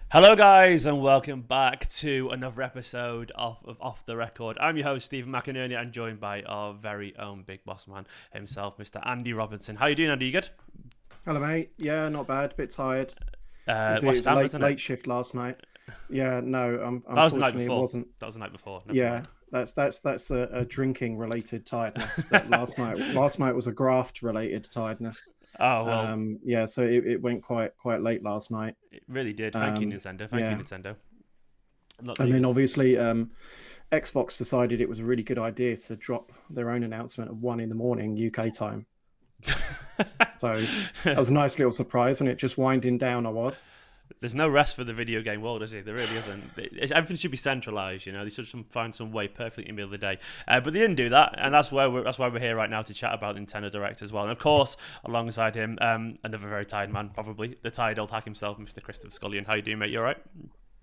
Hello, guys, and welcome back to another episode of Off The Record. I'm your host, Steven McInerney, and joined by our very own big boss man himself, Mr. Andy Robinson. How you doing, Andy? You good? Hello, mate. Yeah, not bad. Bit tired. It West was Ham, late, isn't late it? shift last night. Yeah, no, That was the night unfortunately it before. wasn't. That was the night before. Never Yeah, mind. that's a drinking related tiredness. But last night was a graft related tiredness. Oh, well, Yeah, so it went quite late last night. it really did. Thank you, Um, Nintendo. Thank you, yeah, Nintendo. Not that and you then was... obviously Xbox decided it was a really good idea to drop their own announcement at 1 a.m. UK time. So that was a nice little surprise when it just winding down. I was. There's no rest for the video game world, is it? There really isn't. Everything should be centralized, you know. They should find some way perfectly in the middle of the day, but they didn't do that, and that's why we're here right now to chat about Nintendo Direct as well. And of course, alongside him, another very tired man, probably the tired old hack himself, Mr. Christopher Scullion. How you doing, mate? You all right?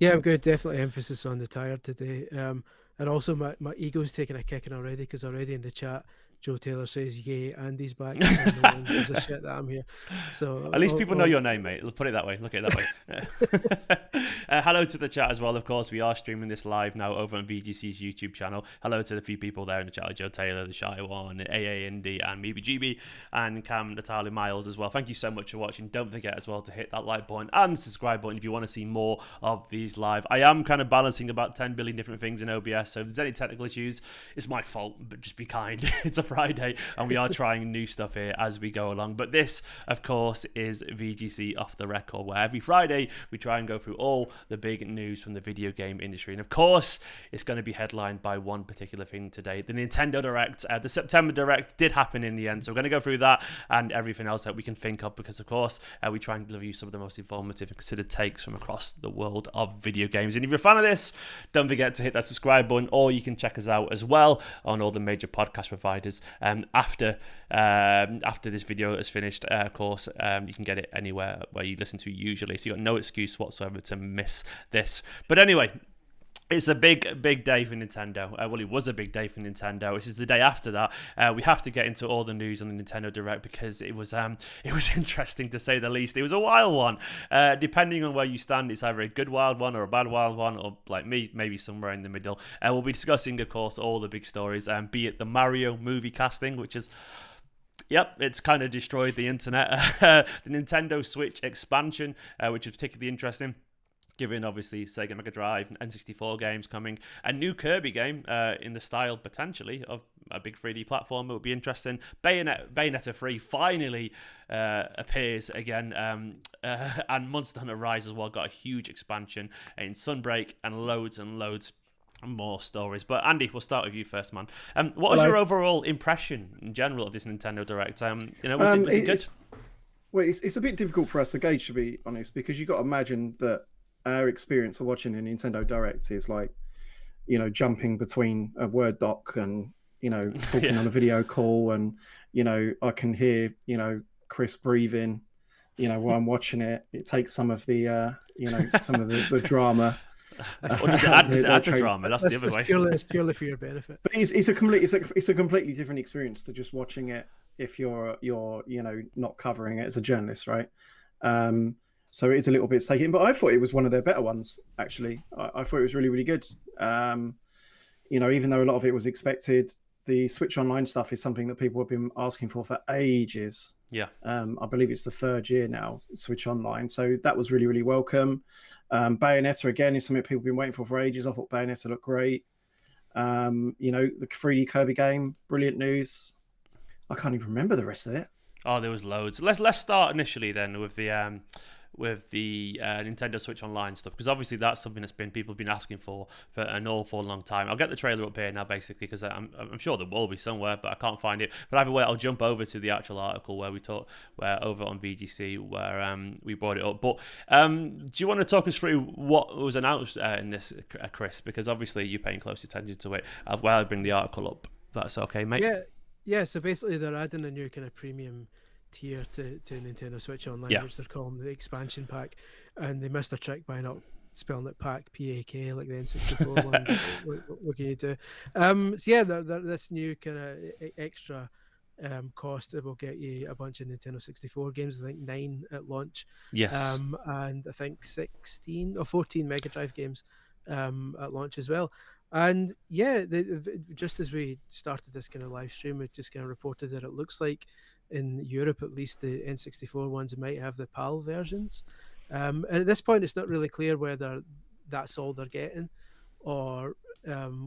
Yeah, I'm good. Definitely emphasis on the tired today. And also my ego's taking a kicking already because already in the chat, Joe Taylor says, "Yay, Andy's back." So no one gives a shit that I'm here. So At least people know your name, mate. Put it that way. Look at it that way. Hello to the chat as well. Of course, we are streaming this live now over on VGC's YouTube channel. Hello to the few people there in the chat: Joe Taylor, the Shy One, AA Indy, and MeeBGB, and Cam, Natalie Miles as well. Thank you so much for watching. Don't forget as well to hit that like button and subscribe button if you want to see more of these live. I am kind of balancing about 10 billion different things in OBS, so if there's any technical issues, it's my fault, but just be kind. It's a Friday, and we are trying new stuff here as we go along. But this, of course, is VGC Off The Record, where every Friday we try and go through all the big news from the video game industry. And of course, it's going to be headlined by one particular thing today, the Nintendo Direct. The September Direct did happen in the end, so we're going to go through that and everything else that we can think of, because of course we try and deliver you some of the most informative and considered takes from across the world of video games. And if you're a fan of this, don't forget to hit that subscribe button, or you can check us out as well on all the major podcast providers after this video is finished. Of course, you can get it anywhere where you listen to usually, so you've got no excuse whatsoever to miss this. But anyway, it's a big day for Nintendo. Well, it was a big day for Nintendo. This is the day after that. We have to get into all the news on the Nintendo Direct because it was interesting to say the least. It was a wild one. Depending on where you stand, it's either a good wild one or a bad wild one, or like me, maybe somewhere in the middle. We'll be discussing, of course, all the big stories, be it the Mario movie casting, which is... Yep, it's kind of destroyed the internet. The Nintendo Switch expansion, which is particularly interesting, given obviously Sega Mega Drive and N64 games coming. A new Kirby game in the style, potentially, of a big 3D platform. It would be interesting. Bayonetta 3 finally appears again. And Monster Hunter Rise as well got a huge expansion in Sunbreak and loads more stories. But Andy, we'll start with you first, man. What was your overall impression in general of this Nintendo Direct? Was it good? It's a bit difficult for us to gauge, to be honest, because you've got to imagine that our experience of watching a Nintendo Direct is like, jumping between a Word doc and, talking on a video call, and, I can hear, Chris breathing, while I'm watching it. It takes some of the, some of the drama. Or does it add the drama? That's the other way. It's purely for your benefit. But it's a completely different experience to just watching it if you're not covering it as a journalist, right? So it is a little bit taking, but I thought it was one of their better ones, actually. I thought it was really good. Even though a lot of it was expected, the Switch Online stuff is something that people have been asking for ages. Yeah. I believe it's the third year now, Switch Online. So that was really welcome. Bayonetta, again, is something people have been waiting for ages. I thought Bayonetta looked great. The 3D Kirby game, brilliant news. I can't even remember the rest of it. Oh, there was loads. Let's start initially then with the Nintendo Switch Online stuff, because obviously that's something that's people have been asking for an awful long time. I'll get the trailer up here now, basically, because I'm sure there will be somewhere, but I can't find it. But either way, I'll jump over to the actual article where over on VGC where we brought it up. But do you want to talk us through what was announced in this, Chris? Because obviously you're paying close attention to it while I bring the article up. That's okay, mate. Yeah. So basically, they're adding a new kind of premium tier to Nintendo Switch Online, which they're calling the expansion pack, and they missed their trick by not spelling it pack, P-A-K, like the N64 one. What can you do? So yeah, they're this new kind of extra cost. It will get you a bunch of Nintendo 64 games, I think 9 at launch. Yes. And I think 16 or 14 Mega Drive games at launch as well. And yeah, just as we started this kind of live stream, we just kind of reported that it looks like in Europe, at least, the N64 ones might have the PAL versions. And at this point, it's not really clear whether that's all they're getting, or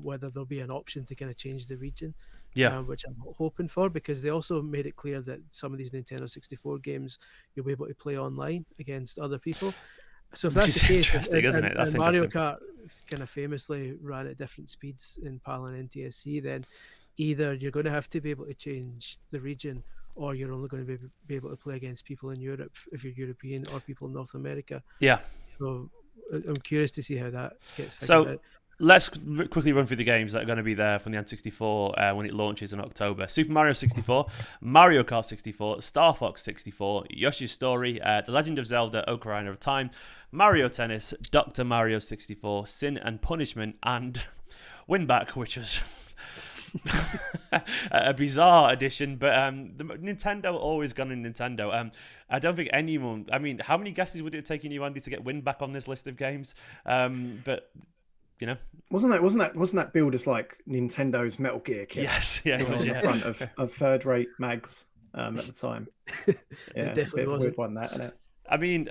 whether there'll be an option to kind of change the region. Yeah. Which I'm hoping for, because they also made it clear that some of these Nintendo 64 games you'll be able to play online against other people. So if that's the case, interesting, isn't it? That's Mario interesting. Kart kind of famously ran at different speeds in PAL and NTSC, then either you're going to have to be able to change the region, or you're only going to be able to play against people in Europe if you're European, or people in North America. Yeah. So I'm curious to see how that gets figured out. Let's quickly run through the games that are going to be there from the N64 when it launches in October. Super Mario 64, Mario Kart 64, Star Fox 64, Yoshi's Story, The Legend of Zelda Ocarina of Time, Mario Tennis, Dr. Mario 64, Sin and Punishment, and Winback, which was a bizarre addition, but the Nintendo always gone in Nintendo. I don't think anyone, I mean, how many guesses would it have taken you, Andy, to get Winback on this list of games? But you know, wasn't that billed as like Nintendo's Metal Gear kit? Yes, yeah, it was, on the front of third-rate mags at the time. Yeah, it's a bit of a weird one, that, isn't it? I mean,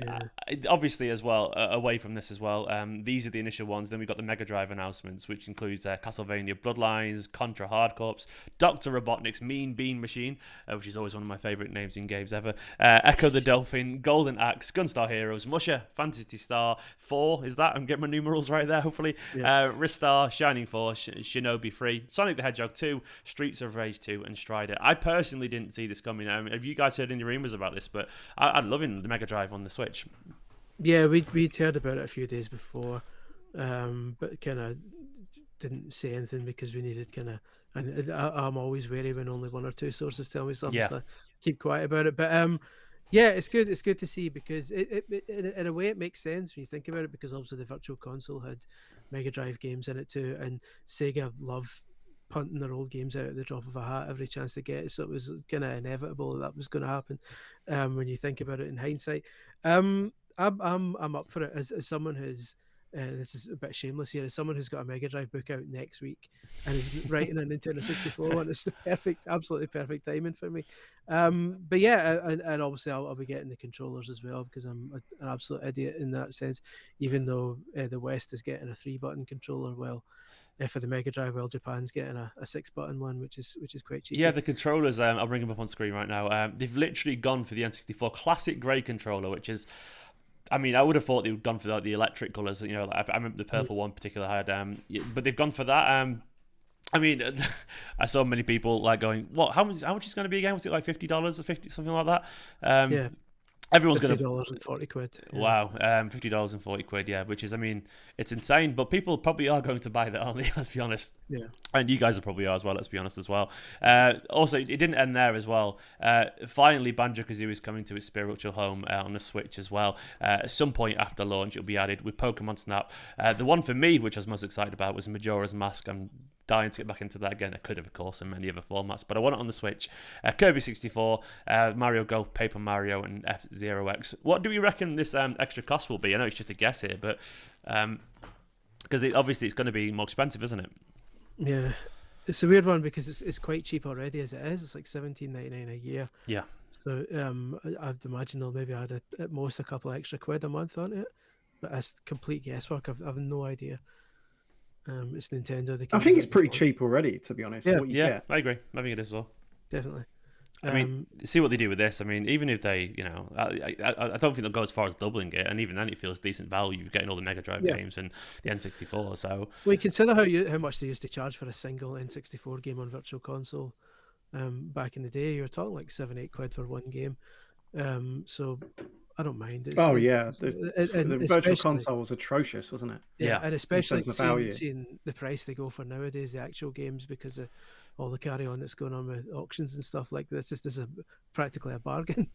obviously as well, away from this as well, these are the initial ones. Then we got the Mega Drive announcements, which includes Castlevania Bloodlines, Contra Hard Corps, Dr. Robotnik's Mean Bean Machine, which is always one of my favourite names in games ever, Echo the Dolphin, Golden Axe, Gunstar Heroes, Musha, Phantasy Star 4, is that? I'm getting my numerals right there, hopefully. Yeah. Ristar, Shining Force, Shinobi 3, Sonic the Hedgehog 2, Streets of Rage 2, and Strider. I personally didn't see this coming. Have you guys heard any rumours about this? But I'm loving the Mega Drive on the Switch. Yeah, we'd heard about it a few days before, but kind of didn't say anything because we needed kind of, and I'm always wary when only one or two sources tell me something, so I keep quiet about it. But yeah, it's good to see, because it in a way it makes sense when you think about it, because obviously the Virtual Console had Mega Drive games in it too, and Sega love punting their old games out at the drop of a hat every chance they get, so it was kind of inevitable that was going to happen when you think about it in hindsight. I'm up for it as someone who's this is a bit shameless here, as someone who's got a Mega Drive book out next week and is writing a Nintendo 64 one. It's the absolutely perfect timing for me. But yeah, and obviously I'll be getting the controllers as well, because I'm an absolute idiot in that sense, even though the West is getting a 3-button controller. Well, for the Mega Drive, well, Japan's getting a 6-button one, which is quite cheap. Yeah, the controllers, I'll bring them up on screen right now. They've literally gone for the N64 classic grey controller, which is, I mean, I would have thought they would have gone for the electric colours. You know, I remember the purple one particularly had, but they've gone for that. I mean, I saw many people like going, "What? How much is going to be again? Was it like $50 or 50 something like that?" Yeah. Everyone's going to $50.40. Yeah. Wow, $50.40, yeah, which is, I mean, it's insane, but people probably are going to buy that, aren't they? Let's be honest. Yeah. And you guys probably are as well, let's be honest as well. Also, it didn't end there as well. Finally, Banjo-Kazooie is coming to its spiritual home on the Switch as well. At some point after launch, it'll be added with Pokemon Snap. The one for me, which I was most excited about, was Majora's Mask. I'm dying to get back into that again. I could have, of course, in many other formats, but I want it on the Switch. Kirby 64, Mario Golf, Paper Mario, and F-Zero X. What do we reckon this extra cost will be? I know it's just a guess here, but because obviously it's going to be more expensive, isn't it? Yeah, it's a weird one because it's quite cheap already as it is. It's like $17.99 a year. Yeah. So I'd imagine they'll maybe add at most a couple of extra quid a month on it, but that's complete guesswork. I've no idea. It's Nintendo. I think it's pretty cheap already, to be honest. Yeah, I agree. I think it is as well. Definitely. I mean, see what they do with this. I mean, even if they, you know, I don't think they'll go as far as doubling it, and even then it feels decent value. You're getting all the Mega Drive games and the N64. So, well, consider how much they used to charge for a single N64 game on Virtual Console back in the day. You were talking like £7-8 for one game. So I don't mind. The Virtual Console was atrocious, wasn't it? Yeah, and especially seeing the price they go for nowadays, the actual games, because of all the carry on that's going on with auctions and stuff like this. This is practically a bargain.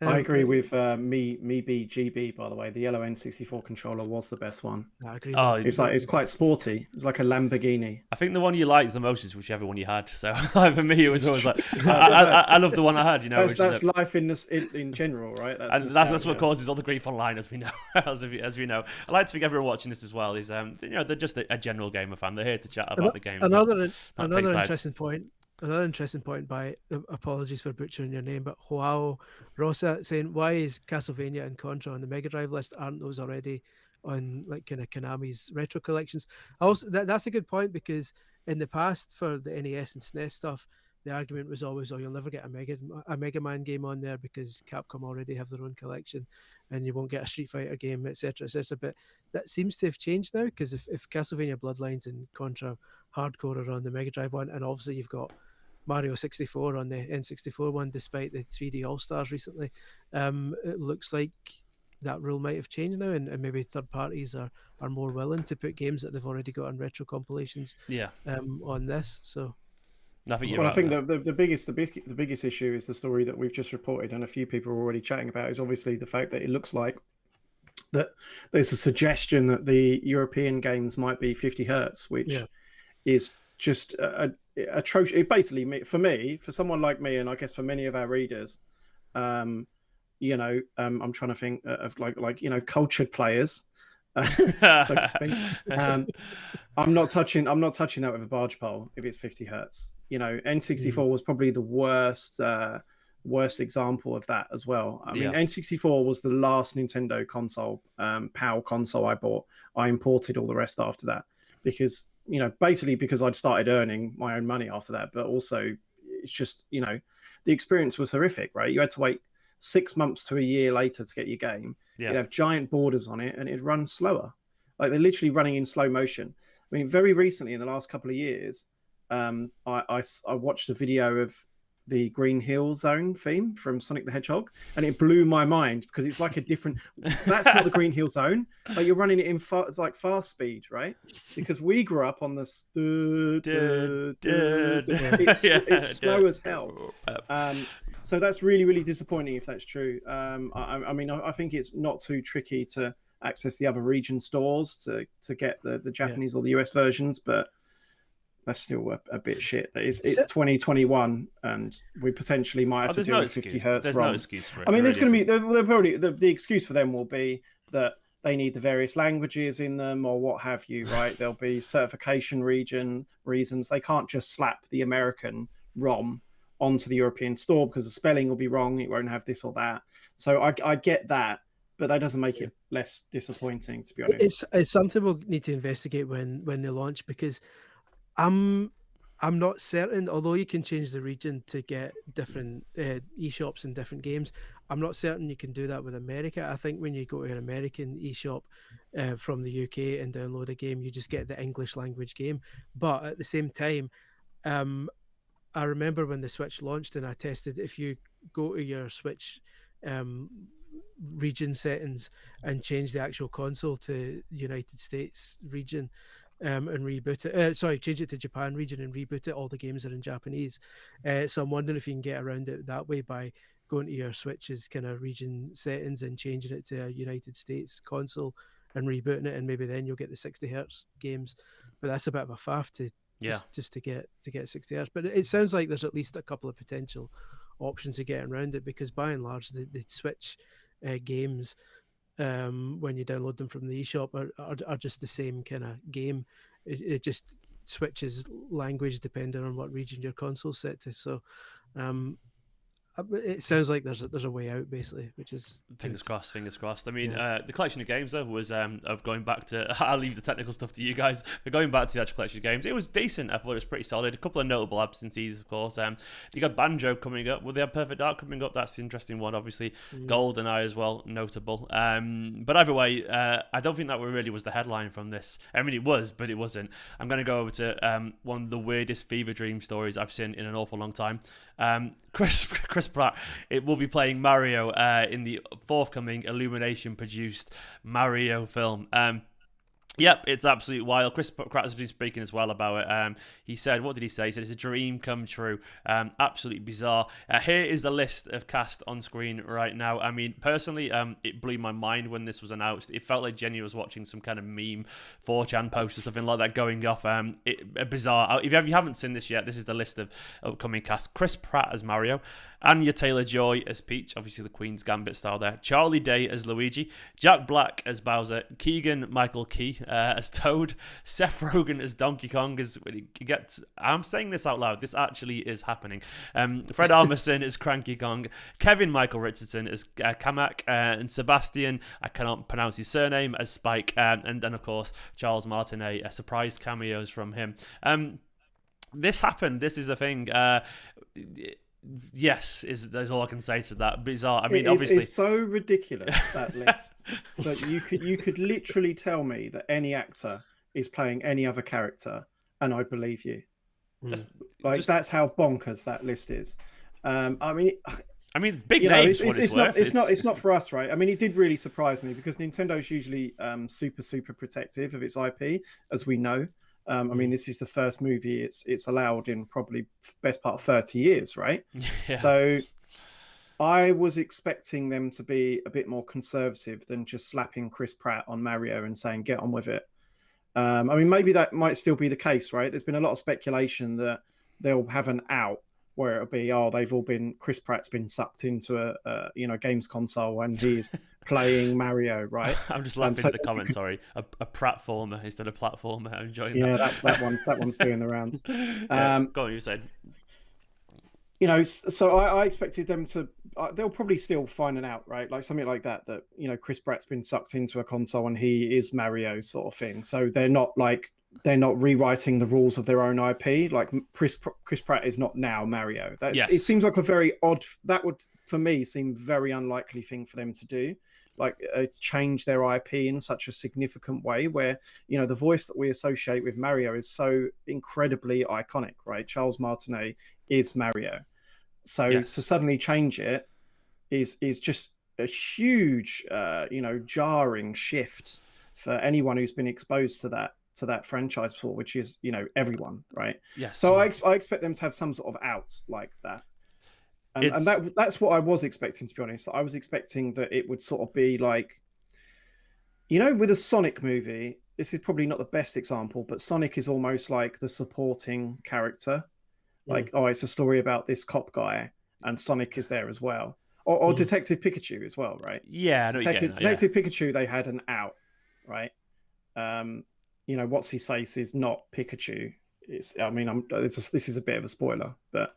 I agree with me GB, by the way. The yellow N64 controller was the best one. I agree. Oh, It's quite sporty. It's like a Lamborghini. I think the one you liked the most is whichever one you had. So for me, it was always like I love the one I had. You know, that's life in general, right? That's what causes all the grief online, as we know. as we know, I like to think everyone watching this as well is they're just a general gamer fan. They're here to chat about the games. Another interesting point. Another interesting point by apologies for butchering your name, but Joao Rosa saying, why is Castlevania and Contra on the Mega Drive list? Aren't those already on like kind of Konami's retro collections? Also, that's a good point, because in the past for the NES and SNES stuff, the argument was always, you'll never get a Mega Man game on there because Capcom already have their own collection, and you won't get a Street Fighter game, etc., etc. But that seems to have changed now, because if Castlevania Bloodlines and Contra Hardcore are on the Mega Drive one, and obviously you've got Mario 64 on the N64 one, despite the 3D All-Stars recently, it looks like that rule might have changed now, and maybe third parties are more willing to put games that they've already got on retro compilations on this. So I think the biggest issue is the story that we've just reported, and a few people are already chatting about, is obviously the fact that it looks like that there's a suggestion that the European games might be 50 hertz, which is just atrocious. It basically, for someone like me, and I guess for many of our readers, I'm trying to think of like cultured players, so to speak. I'm not touching that with a barge pole if it's 50 hertz. N64 was probably the worst example of that as well. I mean, N64 was the last Nintendo console, PAL console I bought. I imported all the rest after that because basically because I'd started earning my own money after that, but also it's just, the experience was horrific, right? You had to wait 6 months to a year later to get your game. You'd have giant borders on it and it'd run slower. Like they're literally running in slow motion. I mean, very recently in the last couple of years, I watched a video of the Green Hill Zone theme from Sonic the Hedgehog, and it blew my mind because it's like a different. That's not the Green Hill Zone. Like you're running it in fast speed, right? Because we grew up on this. It's slow as hell. So that's really, really disappointing if that's true. I mean, I think it's not too tricky to access the other region stores to get the Japanese or the US versions, but that's still a bit shit. It's 2021, and we potentially might have to do 50 hertz. There's no excuse for it. I mean, there's going to be probably the excuse for them will be that they need the various languages in them or what have you, right? There'll be certification reasons. They can't just slap the American ROM onto the European store because the spelling will be wrong. It won't have this or that. So I get that, but that doesn't make it less disappointing, to be honest. It's something we'll need to investigate when they launch, because I'm not certain, although you can change the region to get different eShops and different games, I'm not certain you can do that with America. I think when you go to an American eShop from the UK and download a game, you just get the English language game. But at the same time, I remember when the Switch launched and I tested, if you go to your Switch region settings and change the actual console to United States region, and reboot it. Change it to Japan region and reboot it. All the games are in Japanese. So I'm wondering if you can get around it that way by going to your Switch's kind of region settings and changing it to a United States console and rebooting it, and maybe then you'll get the 60 hertz games. But that's a bit of a faff to just to get 60 hertz. But it sounds like there's at least a couple of potential options of getting around it, because by and large the Switch games, when you download them from the eShop, are just the same kind of game. It just switches language depending on what region your console's set to. So it sounds like there's a way out, basically, which is fingers crossed. I mean, the collection of games though was of going back to. I'll leave the technical stuff to you guys. But going back to the actual collection of games, it was decent. I thought it was pretty solid. A couple of notable absentees, of course. You got Banjo coming up. Well, they have Perfect Dark coming up. That's the interesting one. Obviously, GoldenEye as well, notable. But either way, I don't think that really was the headline from this. I mean, it was, but it wasn't. I'm going to go over to one of the weirdest fever dream stories I've seen in an awful long time. Chris Pratt, it will be playing Mario in the forthcoming Illumination-produced Mario film. Yep, it's absolutely wild. Chris Pratt has been speaking as well about it. He said, what did he say? He said, it's a dream come true. Absolutely bizarre. Here is the list of cast on screen right now. I mean, personally, it blew my mind when this was announced. It felt like Jenny was watching some kind of meme 4chan post or something like that going off. Bizarre. If you haven't seen this yet, this is the list of upcoming cast. Chris Pratt as Mario. Anya Taylor-Joy as Peach, obviously the Queen's Gambit style there. Charlie Day as Luigi. Jack Black as Bowser. Keegan-Michael Key as Toad. Seth Rogen as Donkey Kong. I'm saying this out loud. This actually is happening. Fred Armisen as Cranky Kong. Kevin Michael Richardson as Kamak. And Sebastian, I cannot pronounce his surname, as Spike. And then, of course, Charles Martinet. Surprise cameos from him. This happened. This is a thing. Yes, is all I can say to that. Bizarre. I mean, obviously, it's so ridiculous, that list, that you could literally tell me that any actor is playing any other character, and I believe you. That's how bonkers that list is. I mean, big names. It's not for us, right? I mean, it did really surprise me because Nintendo's usually super protective of its IP, as we know. I mean, this is the first movie it's allowed in probably best part of 30 years, right? Yeah. So I was expecting them to be a bit more conservative than just slapping Chris Pratt on Mario and saying, get on with it. I mean, maybe that might still be the case, right? There's been a lot of speculation that they'll have an out where it'll be, Chris Pratt's been sucked into a games console and he's playing Mario, right? I'm just laughing at the comment. Sorry, a Prattformer instead of platformer. I'm enjoying that. Yeah, that one's doing the rounds. Go on, you said. So I expected them to. They'll probably still find an out, right? Like something like that. That Chris Pratt's been sucked into a console and he is Mario, sort of thing. So they're not rewriting the rules of their own IP. Like Chris Pratt is not now Mario. Yes. It seems like a very odd. That would, for me, seem very unlikely thing for them to do. Like change their IP in such a significant way, where the voice that we associate with Mario is so incredibly iconic, right? Charles Martinet is Mario, so to suddenly change it is just a huge, jarring shift for anyone who's been exposed to that franchise before, which is everyone, right? Yes. So I expect them to have some sort of out like that. And that's what I was expecting, to be honest. I was expecting that it would sort of be like, with a Sonic movie, this is probably not the best example, but Sonic is almost like the supporting character. Like, it's a story about this cop guy, and Sonic is there as well. Or Detective Pikachu as well, right? Yeah, Detective Pikachu, they had an out, right? What's his face is not Pikachu. This is a bit of a spoiler, but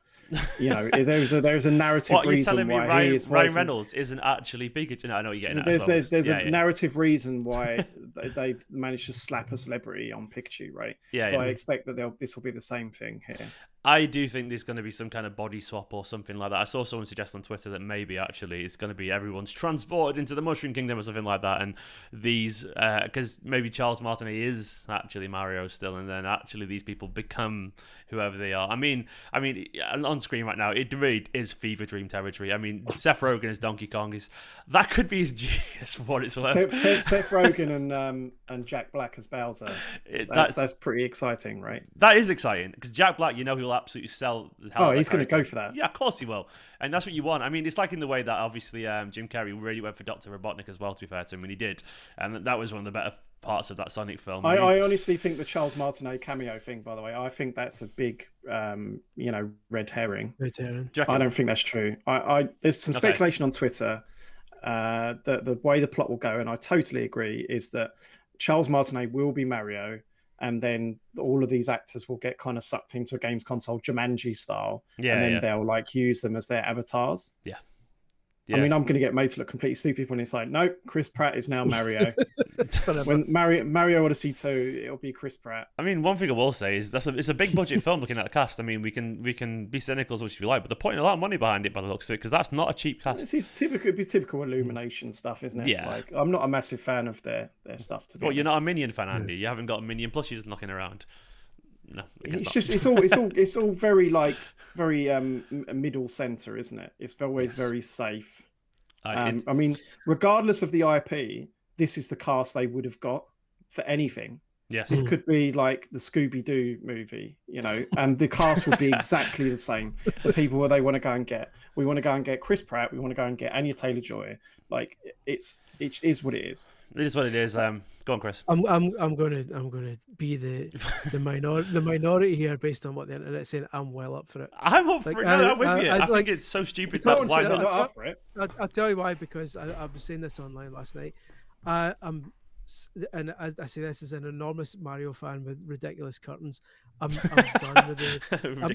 there's a narrative what, reason you're telling why me Ryan Reynolds isn't actually Pikachu? No, I know what you're getting at. There's a narrative reason why they've managed to slap a celebrity on Pikachu, right? Yeah. I expect that this will be the same thing here. I do think there's going to be some kind of body swap or something like that. I saw someone suggest on Twitter that maybe actually it's going to be everyone's transported into the Mushroom Kingdom or something like that, and these because maybe Charles Martinet is actually Mario still, and then actually these people become whoever they are. I mean, on screen right now, it really is fever dream territory. I mean, Seth Rogen as Donkey Kong that could be his genius for what it's worth. Seth Rogen and Jack Black as Bowser. That's pretty exciting, right? That is exciting because Jack Black, he'll absolutely sell. He's going to go for that. Yeah, of course he will, and that's what you want. I mean, it's like in the way that obviously Jim Carrey really went for Dr. Robotnik as well. To be fair to him, and he did, and that was one of the better parts of that Sonic film. I honestly think the Charles Martinet cameo thing, by the way, I think that's a big, red herring. I don't think that's true. There's some speculation on Twitter that the way the plot will go, and I totally agree, is that Charles Martinet will be Mario, and then all of these actors will get kind of sucked into a games console, Jumanji style, and then they'll use them as their avatars. Yeah. I mean, I'm going to get made to look completely stupid when it's like, no, Chris Pratt is now Mario. When Mario Odyssey 2, it'll be Chris Pratt. I mean, one thing I will say is it's a big budget film looking at the cast. I mean, we can be cynical as much as we like, but they're putting a lot of money behind it by the looks of it, because that's not a cheap cast. It'd be typical Illumination stuff, isn't it? Yeah. Like, I'm not a massive fan of their stuff, to be honest. You're not a Minion fan, Andy. You haven't got a Minion Plus, you're just knocking around. No, it's all very middle center, isn't it? It's always very safe. I mean, regardless of the IP, this is the cast they would have got. for anything. Yes. This could be like the Scooby-Doo movie, you know, and the cast would be exactly the same. The people where they want to go and get. We want to go and get Chris Pratt. We want to go and get Anya Taylor-Joy. Like it is what it is. It is what it is. Go on, Chris. I'm gonna be the minority here based on what the internet's saying. I'm well up for it. I'm up for it. No, I'm with you. I think it's so stupid. That's why they're not. not up for it. I'll tell you why, because I was saying this online last night. And as I say, this is an enormous Mario fan with ridiculous curtains. I'm done with it.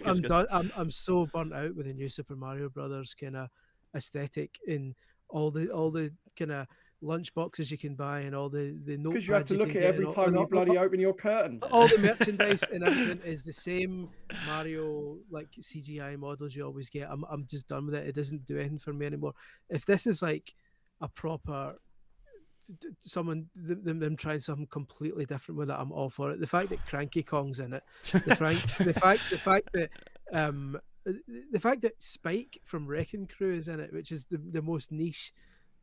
I'm done. I'm so burnt out with the new Super Mario Brothers kind of aesthetic in all the kind of lunch boxes you can buy and all the notepads. Because you have to look at every time you bloody open your curtains. All the merchandise and everything is the same Mario like CGI models you always get. I'm just done with it. It doesn't do anything for me anymore. If this is like a proper them trying something completely different with it, I'm all for it. The fact that Cranky Kong's in it, the fact that Spike from Wrecking Crew is in it, which is the most niche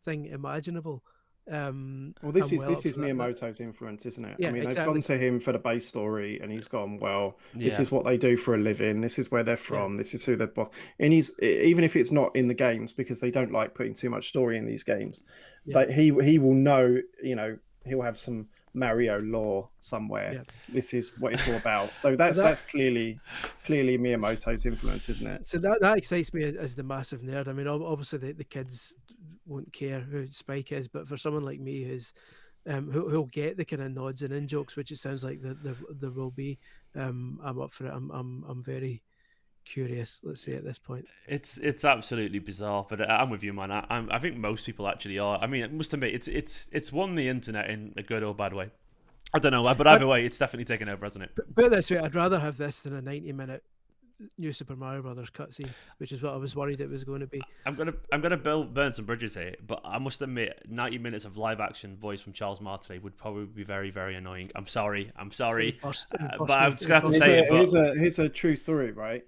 thing imaginable. Well, this is Miyamoto's influence, isn't it? Yeah, I mean, exactly. they've gone to him for the base story, and he's gone, well, this is what they do for a living. This is where they're from. This is who they're. And he's, even if it's not in the games, because they don't like putting too much story in these games, but he will know. You know, he'll have some Mario lore somewhere. Yeah. This is what it's all about. So that's clearly Miyamoto's influence, isn't it? So that excites me as the massive nerd. I mean, obviously the kids won't care who Spike is, but for someone like me who's who'll get the kind of nods and in jokes, which it sounds like there will be, I'm up for it. I'm very curious, let's say, at this point. It's absolutely bizarre, but I'm with you, man. I think most people actually are. I mean, I must admit, it's won the internet in a good or bad way. I don't know, but either way, it's definitely taken over, hasn't it? Put it this way, I'd rather have this than a 90-minute New Super Mario Brothers cutscene, which is what I was worried it was going to be. I'm gonna burn some bridges here, but I must admit, 90 minutes of live action voice from Charles Martinet would probably be very, very annoying. I'm sorry, but I'm just gonna have to say it. Here's a true story, right?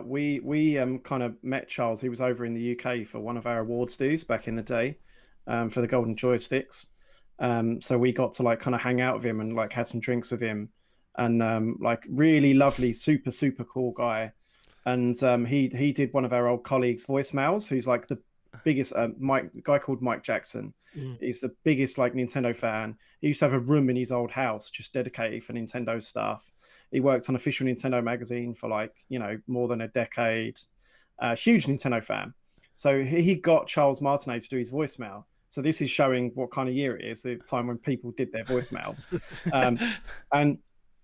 We kind of met Charles. He was over in the UK for one of our awards dues back in the day, for the Golden Joysticks. So we got to like kind of hang out with him and like had some drinks with him. And like really lovely, super cool guy, and he did one of our old colleagues' voicemails, who's like the biggest guy called Mike Jackson. He's the biggest like Nintendo fan. He used to have a room in his old house just dedicated for Nintendo stuff. He worked on Official Nintendo magazine for like, you know, more than a decade. Huge Nintendo fan. So he got Charles Martinet to do his voicemail. So this is showing what kind of year it is, the time when people did their voicemails. And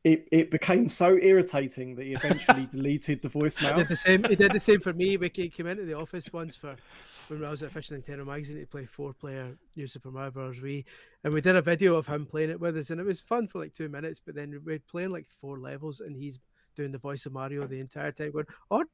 it became so irritating that he eventually deleted the voicemail. He did the same for me. We came into the office once for when I was at Official Nintendo magazine to play 4-player New Super Mario Bros. And we did a video of him playing it with us, and it was fun for like 2 minutes. But then we're playing like 4 levels, and he's doing the voice of Mario the entire time, going, "Oh,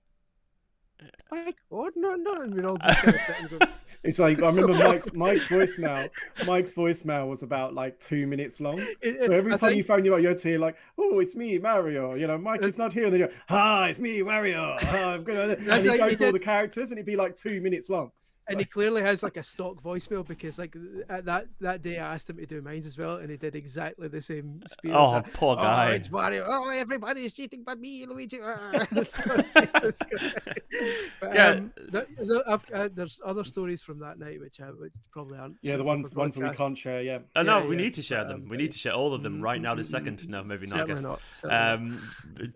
like, oh no," and we're all just kind of sitting going. It's like, I remember Mike's voicemail. Mike's voicemail was about like 2 minutes long. So every time you phone you had to hear like, "Oh, it's me, Mario." You know, Mike is not here. And then you go, "Hi, it's me, Mario." I'm gonna. And he'd go through all the characters, and it'd be like 2 minutes long. And he clearly has like a stock voicemail, because like at that day I asked him to do mine as well, and he did exactly the same spiel. Oh, poor guy. "Oh, it's Mario. Oh, everybody is cheating but me, Luigi." So, Jesus Christ. But, there's other stories from that night which probably aren't. Yeah, the ones that we can't share. Yeah. No, we need to share them. We need to share all of them right now this second. No, maybe not. I guess. Certainly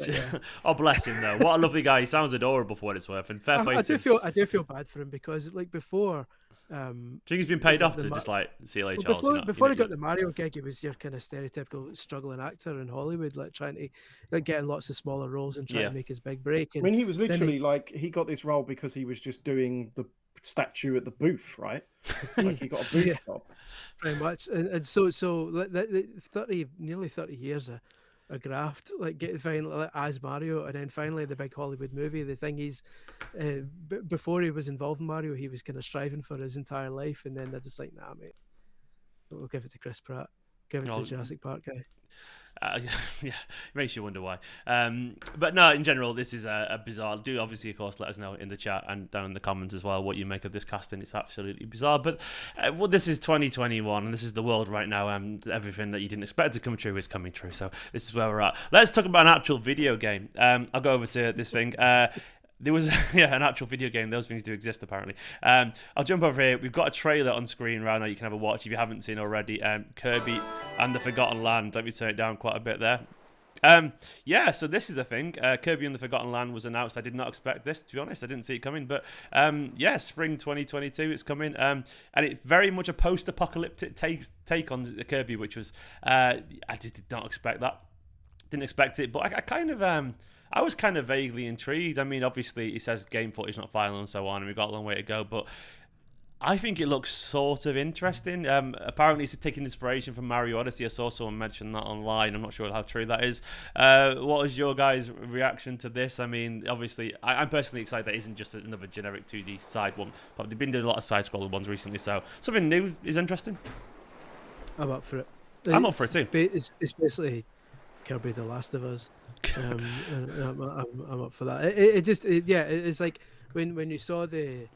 not. Oh, bless him though. What a lovely guy. He sounds adorable for what it's worth. And fair play to him. I do feel bad for him, because like before. Do you think he's been paid off to just like see you later, Charles? Before he got the Mario gig, he was your kind of stereotypical struggling actor in Hollywood, like trying to like getting lots of smaller roles and trying to make his big break. And when he was literally like, he got this role because he was just doing the statue at the booth, right? Like he got a booth job. Pretty much. And so nearly 30 years a graft, like get finally as Mario, and then finally the big Hollywood movie. The thing is, before he was involved in Mario, he was kind of striving for his entire life, and then they're just like, "Nah, mate, we'll give it to Chris Pratt, give it to the Jurassic Park guy." Yeah, it makes you wonder why. But no, in general, this is a bizarre. Do obviously, of course, let us know in the chat and down in the comments as well what you make of this casting. It's absolutely bizarre. But well, this is 2021, and this is the world right now. Everything that you didn't expect to come true is coming true. So this is where we're at. Let's talk about an actual video game. I'll go over to this thing. There was an actual video game. Those things do exist, apparently. I'll jump over here. We've got a trailer on screen right now. You can have a watch if you haven't seen already. Kirby and the Forgotten Land. Let me turn it down quite a bit there. So this is a thing. Kirby and the Forgotten Land was announced. I did not expect this, to be honest. I didn't see it coming. But spring 2022, it's coming. And it's very much a post-apocalyptic take on Kirby, which was I did not expect that. Didn't expect it, but I kind of I was kind of vaguely intrigued. I mean, obviously, it says game footage, not final, and so on, and we've got a long way to go, but I think it looks sort of interesting. Apparently, it's taking inspiration from Mario Odyssey. I saw someone mention that online. I'm not sure how true that is. What is your guys' reaction to this? I mean, obviously, I'm personally excited that it isn't just another generic 2D side one, but they've been doing a lot of side-scroller ones recently, so something new is interesting. I'm up for it. I'm up for it too. It's basically Kirby The Last of Us. And I'm up for that. It's like when you saw the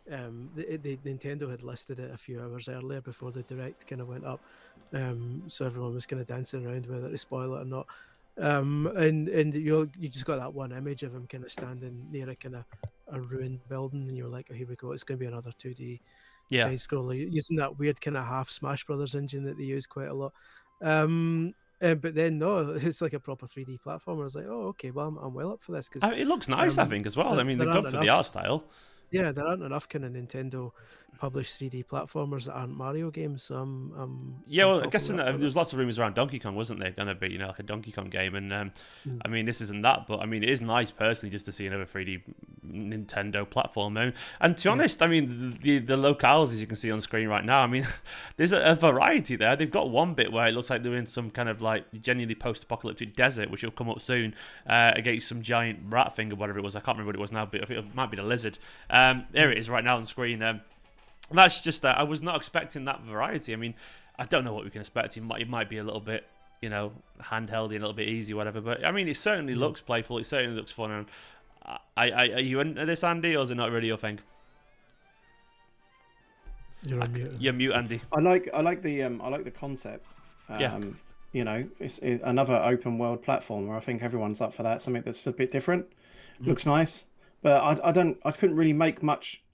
Nintendo had listed it a few hours earlier before the direct kind of went up, so everyone was kind of dancing around whether to spoil it or not. And you just got that one image of him kind of standing near a kind of a ruined building, and you're like, oh, here we go, it's going to be another 2D side scroller using that weird kind of half Smash Brothers engine that they use quite a lot. But then no, it's like a proper 3D platformer. I was like, oh, okay, well, I'm well up for this because it looks nice. I think as well. I mean, they're good for the art style. Yeah, there aren't enough kind of Nintendo published 3D platformers that aren't Mario games. So I'm Mm. I guess there's lots of rumors around Donkey Kong, wasn't there? Going to be, like a Donkey Kong game, and I mean, this isn't that, but I mean, it is nice personally just to see another 3D Nintendo platform. And to be honest, I mean, the locales, as you can see on screen right now, I mean, there's a variety there. They've got one bit where it looks like they're in some kind of like genuinely post-apocalyptic desert, which will come up soon against some giant rat thing or whatever it was. I can't remember what it was now, but I think it might be the lizard. There it is right now on screen. That's just I was not expecting that variety. I mean, I don't know what we can expect. It might be a little bit, handheldy, a little bit easy, whatever. But I mean, it certainly looks playful. It certainly looks fun. And are you into this, Andy, or is it not really your thing? You're on mute. You're mute, Andy. I like the concept. It's another open world platformer. I think everyone's up for that. Something that's a bit different. Looks nice, but I couldn't really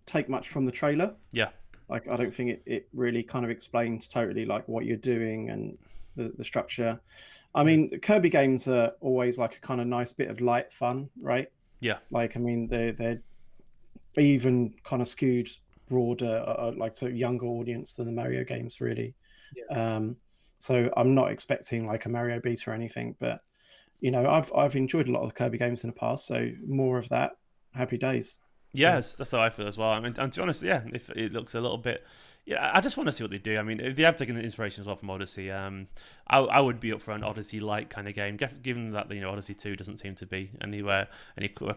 take much from the trailer. Yeah. Like, I don't think it really kind of explains totally like what you're doing and the structure. I mean, Kirby games are always like a kind of nice bit of light fun, right? Yeah. Like, I mean, they're even kind of skewed broader, like to a younger audience than the Mario games, really. Yeah. So I'm not expecting like a Mario beat or anything, but I've enjoyed a lot of the Kirby games in the past, so more of that. Happy days. Yes, that's how I feel as well. I mean, and to be honest, if it looks a little bit, I just want to see what they do. I mean, if they have taken the inspiration as well from Odyssey, I would be up for an Odyssey-like kind of game, given that Odyssey 2 doesn't seem to be anywhere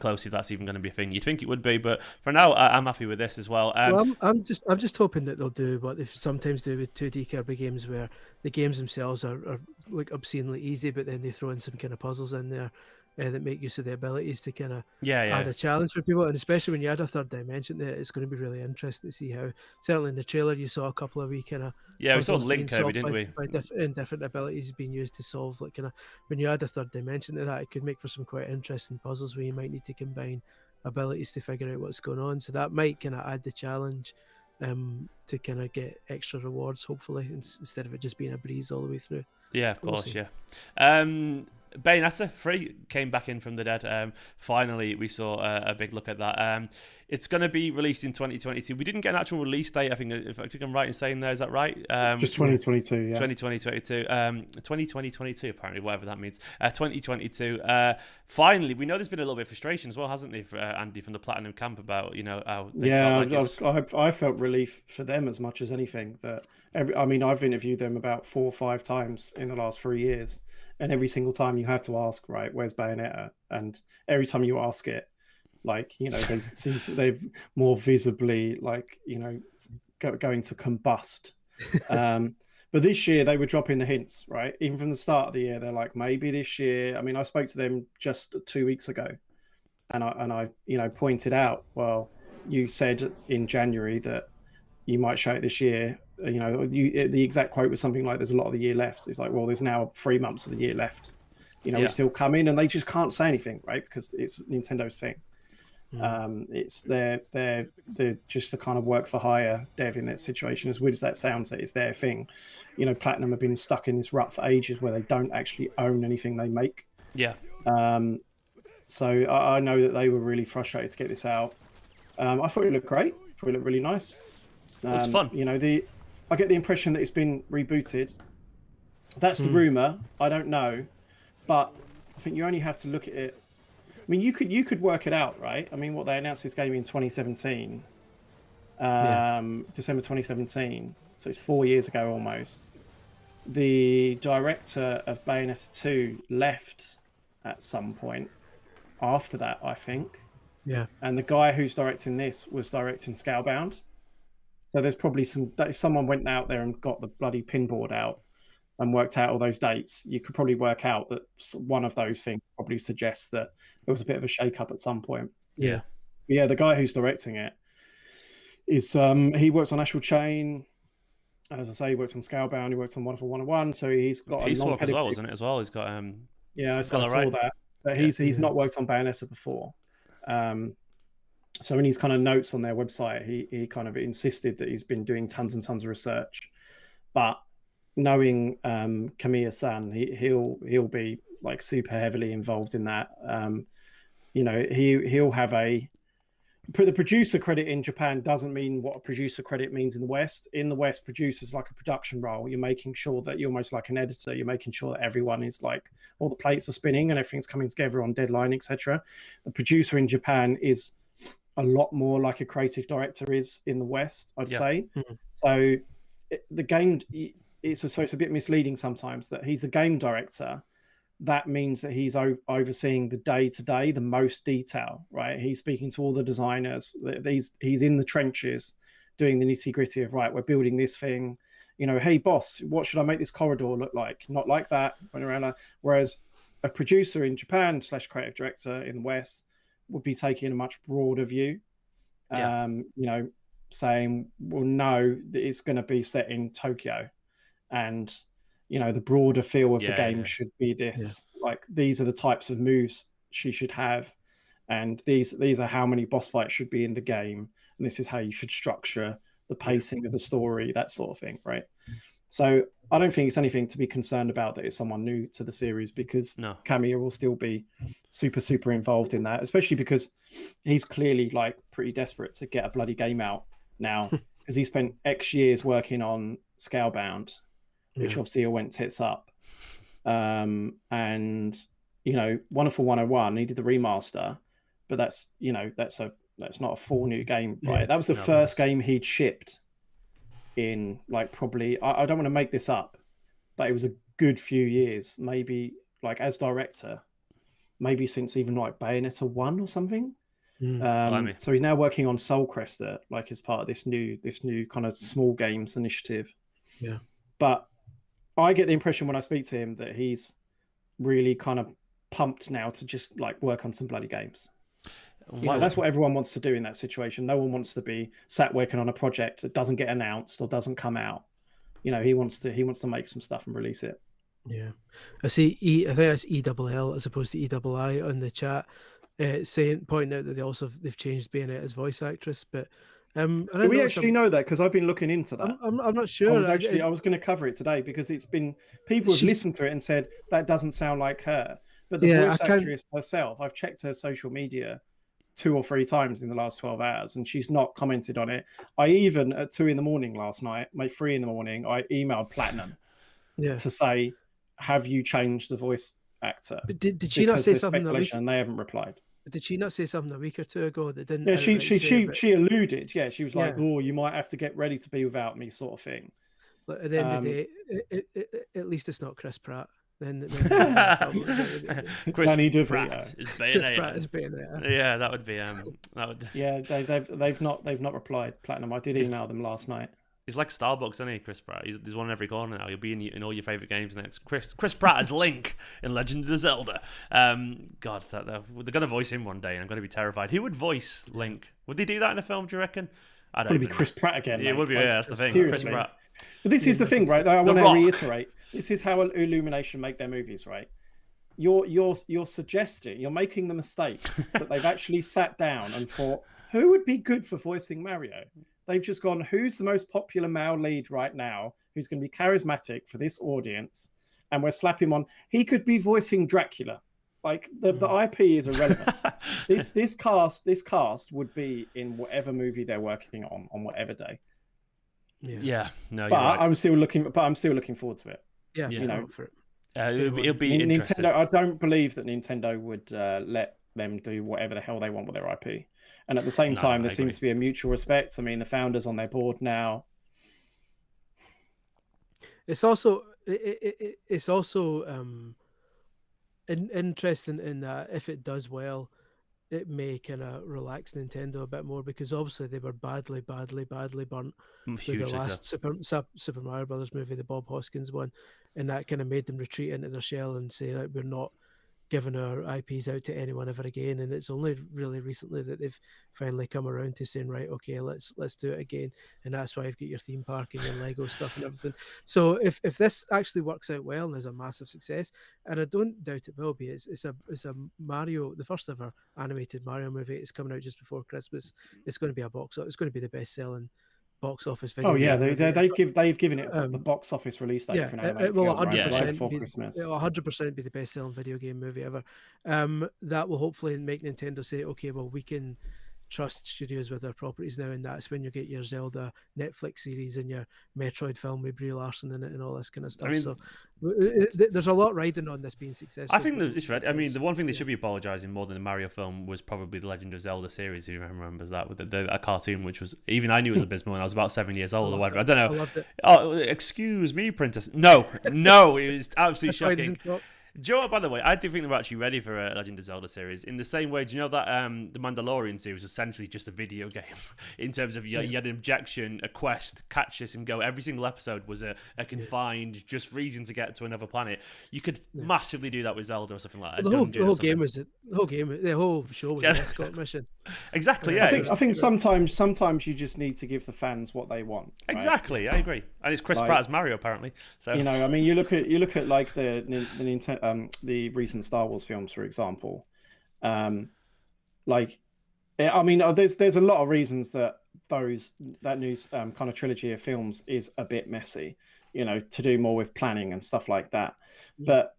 close if that's even going to be a thing. You'd think it would be, but for now, I'm happy with this as well. I'm just hoping that they'll do what they sometimes do with 2D Kirby games, where the games themselves are like obscenely easy, but then they throw in some kind of puzzles in there that make use of the abilities to kind of add a challenge for people. And especially when you add a third dimension there, it's going to be really interesting to see how, certainly in the trailer, you saw a couple of wee kind of we saw Link Kirby, didn't we? By different abilities being used to solve, like, kind of, when you add a third dimension to that, it could make for some quite interesting puzzles where you might need to combine abilities to figure out what's going on. So that might kind of add the challenge to kind of get extra rewards, hopefully, instead of it just being a breeze all the way through. Yeah, of course, yeah. Bayonetta 3 came back in from the dead. Finally, we saw a big look at that. It's going to be released in 2022. We didn't get an actual release date, I think, if I'm right in saying there. Is that right? Just 2022, yeah. 2022, apparently, whatever that means. 2022. Finally, we know there's been a little bit of frustration as well, hasn't there, for Andy, from the Platinum camp about, how they felt like I felt relief for them as much as anything. That I've interviewed them about 4 or 5 times in the last 3 years. And every single time you have to ask, right, where's Bayonetta? And every time you ask it, like, they seem to, they're more visibly, like, going to combust. But this year they were dropping the hints, right? Even from the start of the year, they're like, maybe this year. I mean, I spoke to them just 2 weeks ago, and I pointed out, well, you said in January that you might show it this year. The exact quote was something like, "There's a lot of the year left." It's like, well, there's now 3 months of the year left. We're still coming, and they just can't say anything, right? Because it's Nintendo's thing. It's they're just the kind of work for hire dev in that situation. As weird as that sounds, that it's their thing. Platinum have been stuck in this rut for ages where they don't actually own anything they make. Yeah. So I know that they were really frustrated to get this out. I thought it looked great. I thought it looked really nice. Looks fun. I get the impression that it's been rebooted. That's the rumor. I don't know, but I think you only have to look at it. I mean, you could work it out, right? I mean, what they announced this game in 2017, December 2017. So it's 4 years ago almost. The director of Bayonetta 2 left at some point after that, I think. Yeah. And the guy who's directing this was directing Scalebound. So there's probably if someone went out there and got the bloody pinboard out and worked out all those dates, you could probably work out that one of those things probably suggests that there was a bit of a shake-up at some point. Yeah. Yeah, the guy who's directing it is he works on Astral Chain. As I say, he works on Scalebound. He works on Wonderful 101. So he's got Peace a long Walk as well, wasn't it? As well, he's got I saw that. But he's not worked on Bayonetta before. So in his kind of notes on their website, he kind of insisted that he's been doing tons and tons of research. But knowing Kamiya-san, he'll be like super heavily involved in that. He'll have the producer credit in Japan doesn't mean what a producer credit means in the West. In the West, producer's like a production role. You're making sure that you're almost like an editor. You're making sure that everyone is like, all the plates are spinning and everything's coming together on deadline, etc. The producer in Japan is a lot more like a creative director is in the West, I'd say. So the game, it's a bit misleading sometimes that he's a game director. That means that he's overseeing the day-to-day, the most detail, right? He's speaking to all the designers. He's in the trenches doing the nitty-gritty of, right, we're building this thing. Hey, boss, what should I make this corridor look like? Not like that. Whereas a producer in Japan / creative director in the West would be taking a much broader view. Saying, well, no, it's going to be set in Tokyo. And the broader feel of the game should be this. Like, these are the types of moves she should have, and these are how many boss fights should be in the game, and this is how you should structure the pacing of the story, that sort of thing, right? So I don't think it's anything to be concerned about that it's someone new to the series, because Kamiya will still be super, super involved in that, especially because he's clearly like pretty desperate to get a bloody game out now, because he spent X years working on Scalebound, which obviously all went tits up. And Wonderful 101, he did the remaster, but that's not a full new game, right? That was the first game he'd shipped in like probably, I don't want to make this up, but it was a good few years, maybe like as director, maybe since even like Bayonetta 1 or something. So he's now working on Soul Crester, like as part of this new kind of small games initiative. Yeah. But I get the impression when I speak to him that he's really kind of pumped now to just like work on some bloody games. That's what everyone wants to do in that situation. No one wants to be sat working on a project that doesn't get announced or doesn't come out. He wants to make some stuff and release it. Yeah, I see. I think that's ELL as opposed to EII on the chat, pointing out that they've changed Bayonetta's voice actress. But do we actually know that? Because I've been looking into that. I'm not sure. I was going to cover it today because it's been people have listened to it and said that doesn't sound like her. But the voice actress herself, I've checked her social media 2 or 3 times in the last 12 hours, and she's not commented on it. I even at 2 a.m. last night, 3 a.m, I emailed Platinum to say, "Have you changed the voice actor?" But did she not say something? And they haven't replied. Did she not say something a week or 2 ago that didn't? Yeah, she alluded. Yeah, she was like, "Oh, you might have to get ready to be without me," sort of thing. But at the end of the day, at least it's not Chris Pratt. Then Chris Pratt is Bayonetta. Yeah, that would be Yeah, they've not replied. Platinum. I did email them last night. He's like Starbucks, isn't he, Chris Pratt? There's one in every corner now. You'll be in all your favourite games next. Chris Pratt as Link in Legend of Zelda. God, they're going to voice him one day, and I'm going to be terrified. Who would voice Link? Would they do that in a film, do you reckon? I don't know. Probably be Chris Pratt again. Yeah, it would be, yeah, that's the thing. Seriously. Chris Pratt. But this is the thing, right? I want to Rock. reiterate. This is how Illumination make their movies, right? You're suggesting, you're making the mistake that they've actually sat down and thought, who would be good for voicing Mario? They've just gone, who's the most popular male lead right now? Who's going to be charismatic for this audience? And we're slapping him on. He could be voicing Dracula. Like the IP is irrelevant. this cast would be in whatever movie they're working on whatever day. Yeah. No, but you're right. I'm still looking forward to it. Yeah, you know, for it. It'll be interesting. Nintendo. I don't believe that Nintendo would let them do whatever the hell they want with their IP. And at the same time, there seems to be a mutual respect. I mean, the founders on their board now. It's also interesting in that if it does well, it may kind of relax Nintendo a bit more, because obviously they were badly burnt with the last Super Mario Brothers movie, the Bob Hoskins one, and that kind of made them retreat into their shell and say that we're not giving our IPs out to anyone ever again. And it's only really recently that they've finally come around to saying, right, okay, let's do it again. And that's why I've got your theme park and your Lego stuff and everything. So if this actually works out well and is a massive success, and I don't doubt it will be, it's a Mario, the first ever animated Mario movie. It's coming out just before Christmas. It's going to be it's going to be the best selling box office video. Oh yeah, they've given it the box office release date for an animated film, right before Christmas. It'll 100% be the best selling video game movie ever. That will hopefully make Nintendo say, okay, well, we can trust studios with their properties now, and that's when you get your Zelda Netflix series and your Metroid film with Brie Larson in it and all this kind of stuff. I mean, so there's a lot riding on this being successful. I think that it's right. I mean, the one thing they should be apologising more than the Mario film was probably the Legend of Zelda series. If you remembers that with a cartoon, which was, even I knew it was abysmal when I was about 7 years old or whatever. I don't know. I loved it. Oh, excuse me, Princess. No, it was absolutely shocking. Do you know what, by the way, I do think they were actually ready for a Legend of Zelda series. In the same way, do you know that the Mandalorian series was essentially just a video game in terms of you had an objection, a quest, catch this and go. Every single episode was a confined, just reason to get to another planet. You could massively do that with Zelda or something like that. The whole show was an escort mission. Exactly, yeah. I think sometimes you just need to give the fans what they want. Right? Exactly, I agree. And it's Chris Pratt as Mario, apparently. So you know, I mean, you look at like the Nintendo. The recent Star Wars films, for example, there's a lot of reasons that new kind of trilogy of films is a bit messy, you know, to do more with planning and stuff like that. But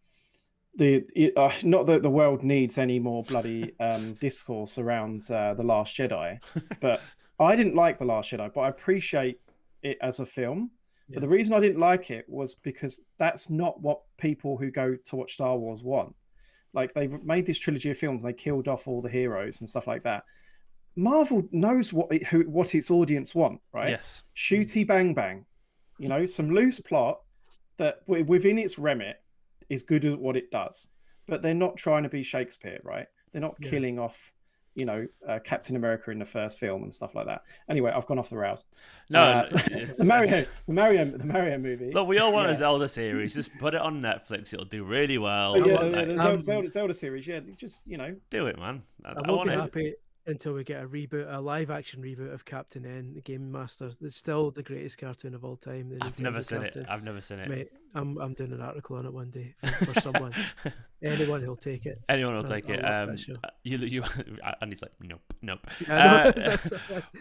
not that the world needs any more bloody discourse around The Last Jedi, but I didn't like The Last Jedi, but I appreciate it as a film. But the reason I didn't like it was because that's not what people who go to watch Star Wars want. Like, they've made this trilogy of films and they killed off all the heroes and stuff like that. Marvel knows what its audience want, right? Yes. Shooty bang bang. You know, some loose plot that within its remit is good at what it does. But they're not trying to be Shakespeare, right? They're not killing off, you know, Captain America in the first film and stuff like that. Anyway, I've gone off the rails. No, the Mario movie. Look, we all want a Zelda series. Just put it on Netflix. It'll do really well. The Zelda series. Yeah, just, you know, do it, man. I won't be happy until we get a live action reboot of Captain N, the Game Master. It's still the greatest cartoon of all time. I've never seen it. Mate, I'm doing an article on it one day for someone. Anyone who'll take it. Anyone will take it. And he's like, nope.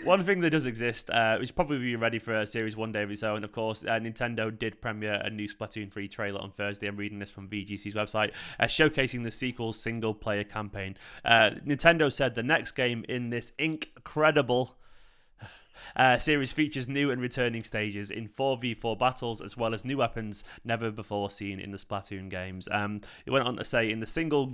One thing that does exist, is probably be ready for a series one day of its own. Of course, Nintendo did premiere a new Splatoon 3 trailer on Thursday. I'm reading this from VGC's website, showcasing the sequel's single-player campaign. Nintendo said the next game in this incredible series features new and returning stages in 4v4 battles, as well as new weapons never before seen in the Splatoon games. It went on to say in the single...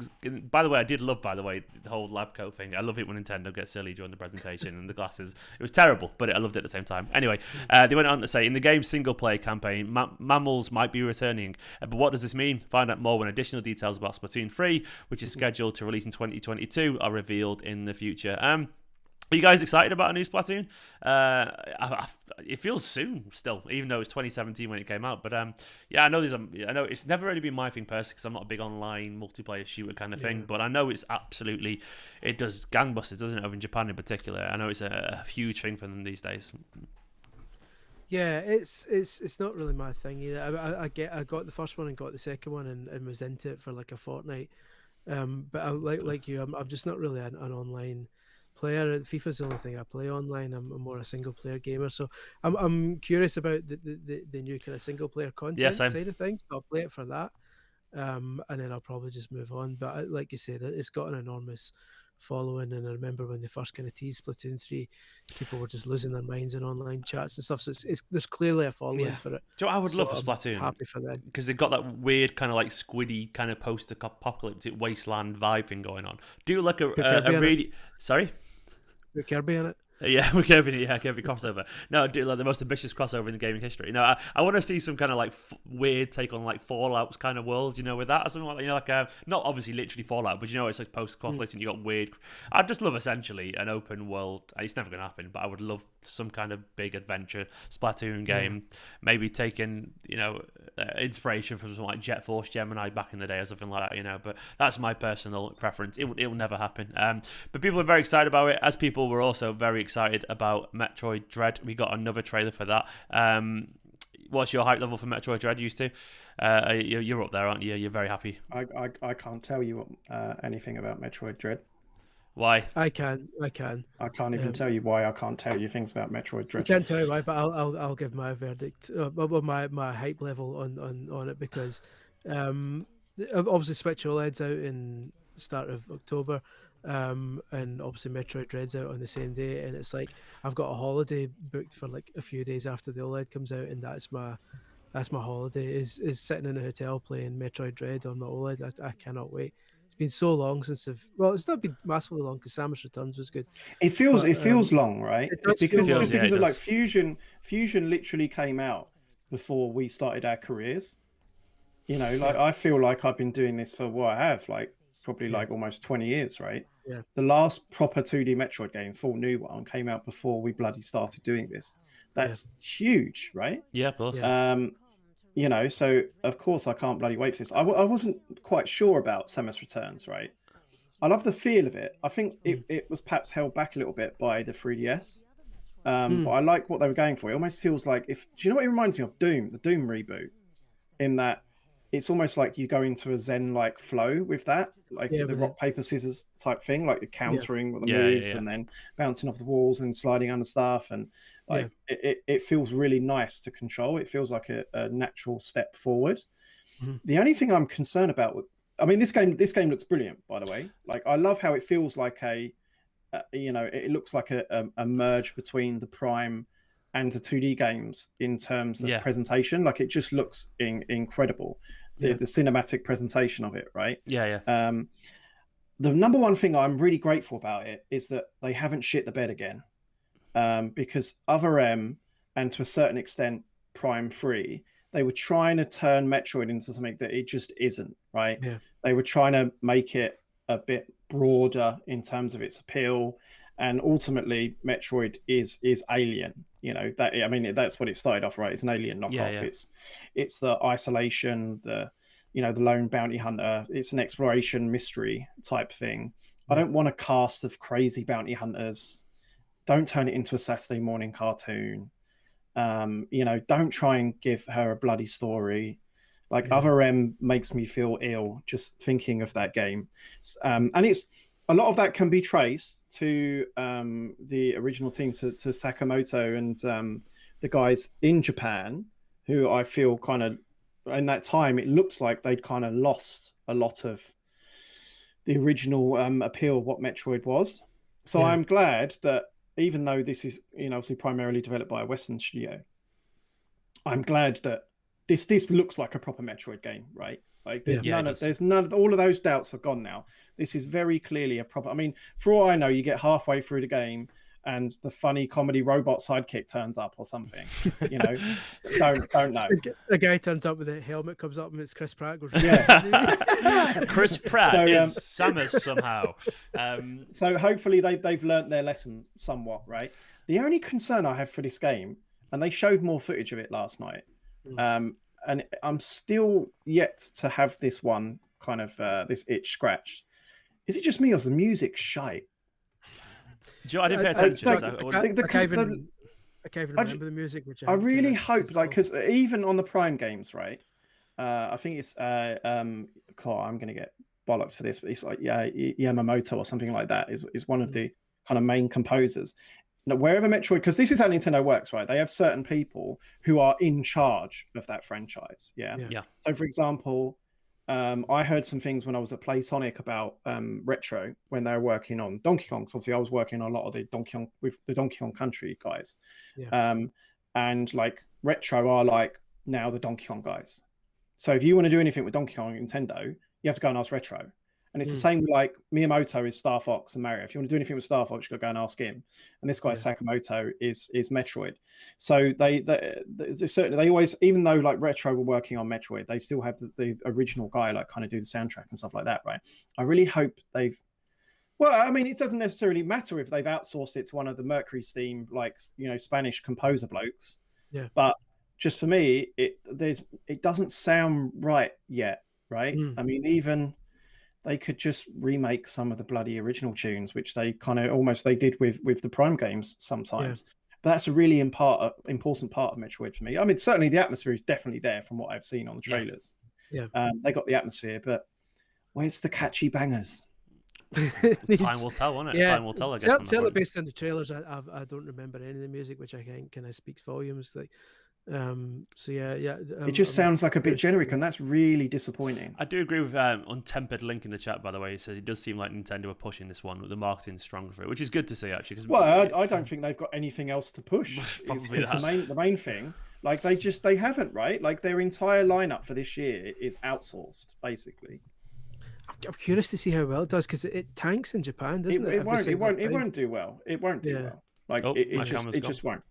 By the way, I did love, the whole lab coat thing. I love it when Nintendo gets silly during the presentation and the glasses. It was terrible, but I loved it at the same time. Anyway, they went on to say, in the game's single-player campaign, mammals might be returning. But what does this mean? Find out more when additional details about Splatoon 3, which is scheduled to release in 2022, are revealed in the future. Are you guys excited about a new Splatoon? It feels soon still, even though it's 2017 when it came out. But yeah, I know I know it's never really been my thing personally because I'm not a big online multiplayer shooter kind of thing. But I know it does gangbusters, doesn't it? Over in Japan in particular, I know it's a huge thing for them these days. Yeah, it's not really my thing either. I got the first one and got the second one and was into it for like a fortnight. But like you, I'm just not really an online player. FIFA's the only thing I play online. I'm more a single player gamer, so I'm curious about the new kind of single player content side of things. So I'll play it for that, and then I'll probably just move on. But like you said, it's got an enormous following, and I remember when they first kind of teased Splatoon 3, people were just losing their minds in online chats and stuff. So there's clearly a following for it. Do you know what I would love for Splatoon? I'm happy for them because they've got that weird kind of like squiddy kind of post-apocalyptic wasteland vibe thing going on. Do like a really sorry. With Kirby in it. Yeah, with Kirby, Kirby crossover. No, do like the most ambitious crossover in the gaming history. No, I want to see some kind of like weird take on like Fallout's kind of world, with that or something like that. Like not obviously literally Fallout, but it's like post-conflict and you got weird. I'd just love essentially an open world. It's never going to happen, but I would love some kind of big adventure Splatoon game, maybe taking inspiration from something like Jet Force Gemini back in the day or something like that. But that's my personal preference. It will never happen. But people are very excited about it, as people were also very excited about Metroid Dread. We got another trailer for that. What's your hype level for Metroid Dread? Used to, you're up there, aren't you? You're very happy. I can't tell you anything about Metroid Dread. Why? I can. I can't even tell you why. I can't tell you things about Metroid Dread. I can't tell you why, but I'll give my verdict. My hype level on it, because obviously Switch OLED's out in the start of October. And obviously Metroid Dread's out on the same day, and it's like I've got a holiday booked for like a few days after the OLED comes out, and that's my holiday is sitting in a hotel playing Metroid Dread on my OLED. I cannot wait. It's been so long since it's not been massively long because Samus Returns was good. It feels long, right? Because of like Fusion literally came out before we started our careers. I feel like I've been doing this for what I have, like probably like almost 20 years, right? Yeah. The last proper 2D Metroid game, full new one, came out before we bloody started doing this. That's huge, right? Yeah, of course. So of course I can't bloody wait for this. I wasn't quite sure about Samus Returns, right? I love the feel of it. I think it was perhaps held back a little bit by the 3DS. But I like what they were going for. It almost feels like do you know what it reminds me of? Doom, the Doom reboot, in that it's almost like you go into a Zen-like flow with that, like the rock, paper, scissors type thing, like you're countering with the moves and then bouncing off the walls and sliding under stuff. And like it feels really nice to control. It feels like a natural step forward. Mm-hmm. The only thing I'm concerned about this game looks brilliant, by the way. Like I love how it feels like it looks like a merge between the Prime and the 2D games in terms of presentation. Like it just looks incredible. The cinematic presentation of it, right? The number one thing I'm really grateful about it is that they haven't shit the bed again, because Other M and to a certain extent Prime 3, they were trying to turn Metroid into something that it just isn't, right? They were trying to make it a bit broader in terms of its appeal, and ultimately Metroid is Alien. That's what it started off, right? It's an Alien knockoff. It's the isolation, the lone bounty hunter. It's an exploration mystery type thing. I don't want a cast of crazy bounty hunters. Don't turn it into a Saturday morning cartoon. Don't try and give her a bloody story. Like Other M makes me feel ill just thinking of that game. And it's a lot of that can be traced to the original team, to Sakamoto and the guys in Japan, who I feel kind of, in that time, it looks like they'd kind of lost a lot of the original appeal of what Metroid was. So I'm glad that even though this is, obviously primarily developed by a Western studio, I'm glad that this looks like a proper Metroid game, right? Like there's none, all of those doubts are gone now. This is very clearly a proper. For all I know, you get halfway through the game and the funny comedy robot sidekick turns up or something. You know, don't know. A guy turns up with a helmet, comes up, and it's Chris Pratt. Goes, Yeah. Chris Pratt is Samus somehow. So hopefully they've learnt their lesson somewhat, right? The only concern I have for this game, and they showed more footage of it last night, and I'm still yet to have this one kind of this itch scratched. Is it just me or is the music shite? Joe, I didn't pay attention. I can't even remember the music. Which I really hope, like, because even on the Prime games, right? I think it's I'm going to get bollocks for this, but it's like Yamamoto or something like that is one of the kind of main composers. Now, wherever Metroid, because this is how Nintendo works, right? They have certain people who are in charge of that franchise. Yeah. So, for example, I heard some things when I was at Playtonic about Retro when they were working on Donkey Kong. So obviously, I was working on a lot of the Donkey Kong with the Donkey Kong Country guys, and like Retro are like now the Donkey Kong guys. So if you want to do anything with Donkey Kong and Nintendo, you have to go and ask Retro. And it's the same with like Miyamoto is Star Fox and Mario. If you want to do anything with Star Fox, you got to go and ask him. And this guy Sakamoto is Metroid. So they certainly, they always, even though like Retro were working on Metroid, they still have the original guy like kind of do the soundtrack and stuff like that, right? I really hope they've. Well, I mean, it doesn't necessarily matter if they've outsourced it to one of the Mercury Steam, like, you know, Spanish composer blokes. Yeah. But just for me, it doesn't sound right yet, right? I mean, even they could just remake some of the bloody original tunes, which they kind of almost they did with the Prime games sometimes. But that's a really important part of Metroid for me. I mean, certainly the atmosphere is definitely there from what I've seen on the trailers. Yeah. They got the atmosphere, but where's the catchy bangers? Time will tell, won't it? Yeah. Time will tell, I guess. Certainly based on the trailers, I don't remember any of the music, which I think kind of speaks volumes. Like, it just sounds like a bit generic, and that's really disappointing. I do agree with Untempered Link in the chat, by the way. He said it does seem like Nintendo are pushing this one with the marketing strong for it, which is good to see actually. I don't think they've got anything else to push. It's the main thing. Like they haven't, right? Like their entire lineup for this year is outsourced, basically. I'm curious to see how well it does because it tanks in Japan, doesn't it? It won't do well. It won't do well. Like it just won't.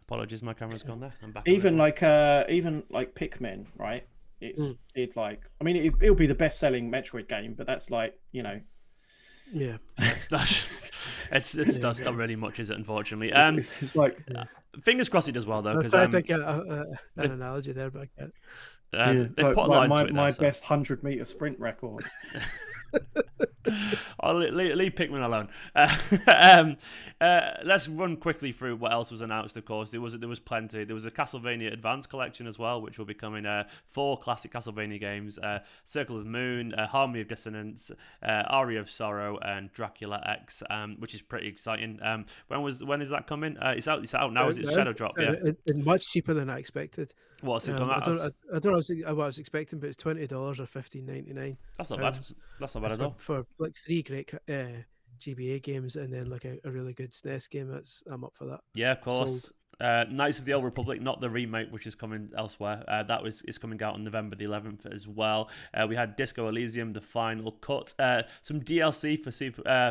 Apologies, my camera's gone there. I'm back. Even like Pikmin, right? It'll be the best-selling Metroid game, but that's like, you know, it's not really much, is it? Unfortunately, it's like fingers crossed it does well though. Because I think an analogy there, but they put a lot into it. My best 100-meter sprint record. I'll leave Pikmin alone. Let's run quickly through what else was announced. Of course, there was plenty. There was a Castlevania Advanced Collection as well, which will be coming. 4 classic Castlevania games: Circle of the Moon, Harmony of Dissonance, Aria of Sorrow, and Dracula X, which is pretty exciting. When is that coming? It's out now. Is it Shadow Drop? Yeah, it's much cheaper than I expected. What's it come out as? I don't know what I was expecting, but it's $20 or $15.99. That's not bad. That's not bad at all. For like 3 great GBA games and then like a really good SNES game, I'm up for that. Yeah, of course. Knights of the Old Republic, not the remake, which is coming elsewhere. Is coming out on November the 11th as well. We had Disco Elysium, the final cut. Some DLC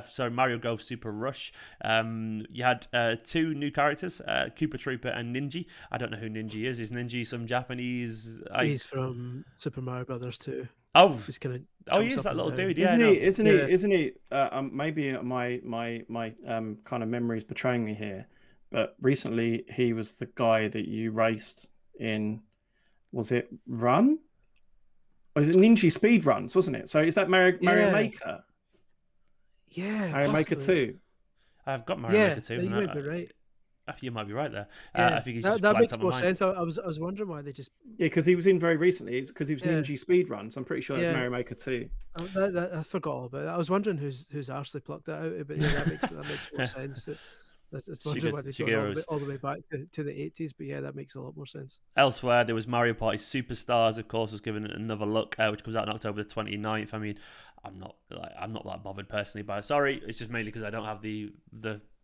for Mario Golf Super Rush. You had 2 new characters, Koopa Trooper and Ninja. I don't know who Ninja is. Is Ninja some Japanese? He's from Super Mario Brothers 2. Oh, he's kind of. Oh, he is that little dude. Yeah, isn't he? Maybe my kind of memory is betraying me here. But recently, he was the guy that you raced in. Was it Run? Or was it Ninja Speed Runs? Wasn't it? So is that Mario Maker? Yeah, Mario Maker 2. I've got Mario Maker 2. You might be right. I think you might be right there. Yeah, I think that makes more sense. I was wondering why they just. Yeah, because he was in very recently. It's because he was Ninja Speed Runs. I'm pretty sure that's Mario Maker 2. I forgot all about it. I was wondering who's Arsley plucked that out. But that makes more sense. That's wondering why they go all the way back to the 80s, but yeah, that makes a lot more sense. Elsewhere, there was Mario Party Superstars, of course, was given another look, which comes out on October the 29th. I mean, I'm not that bothered personally by it. Sorry, it's just mainly because I don't have the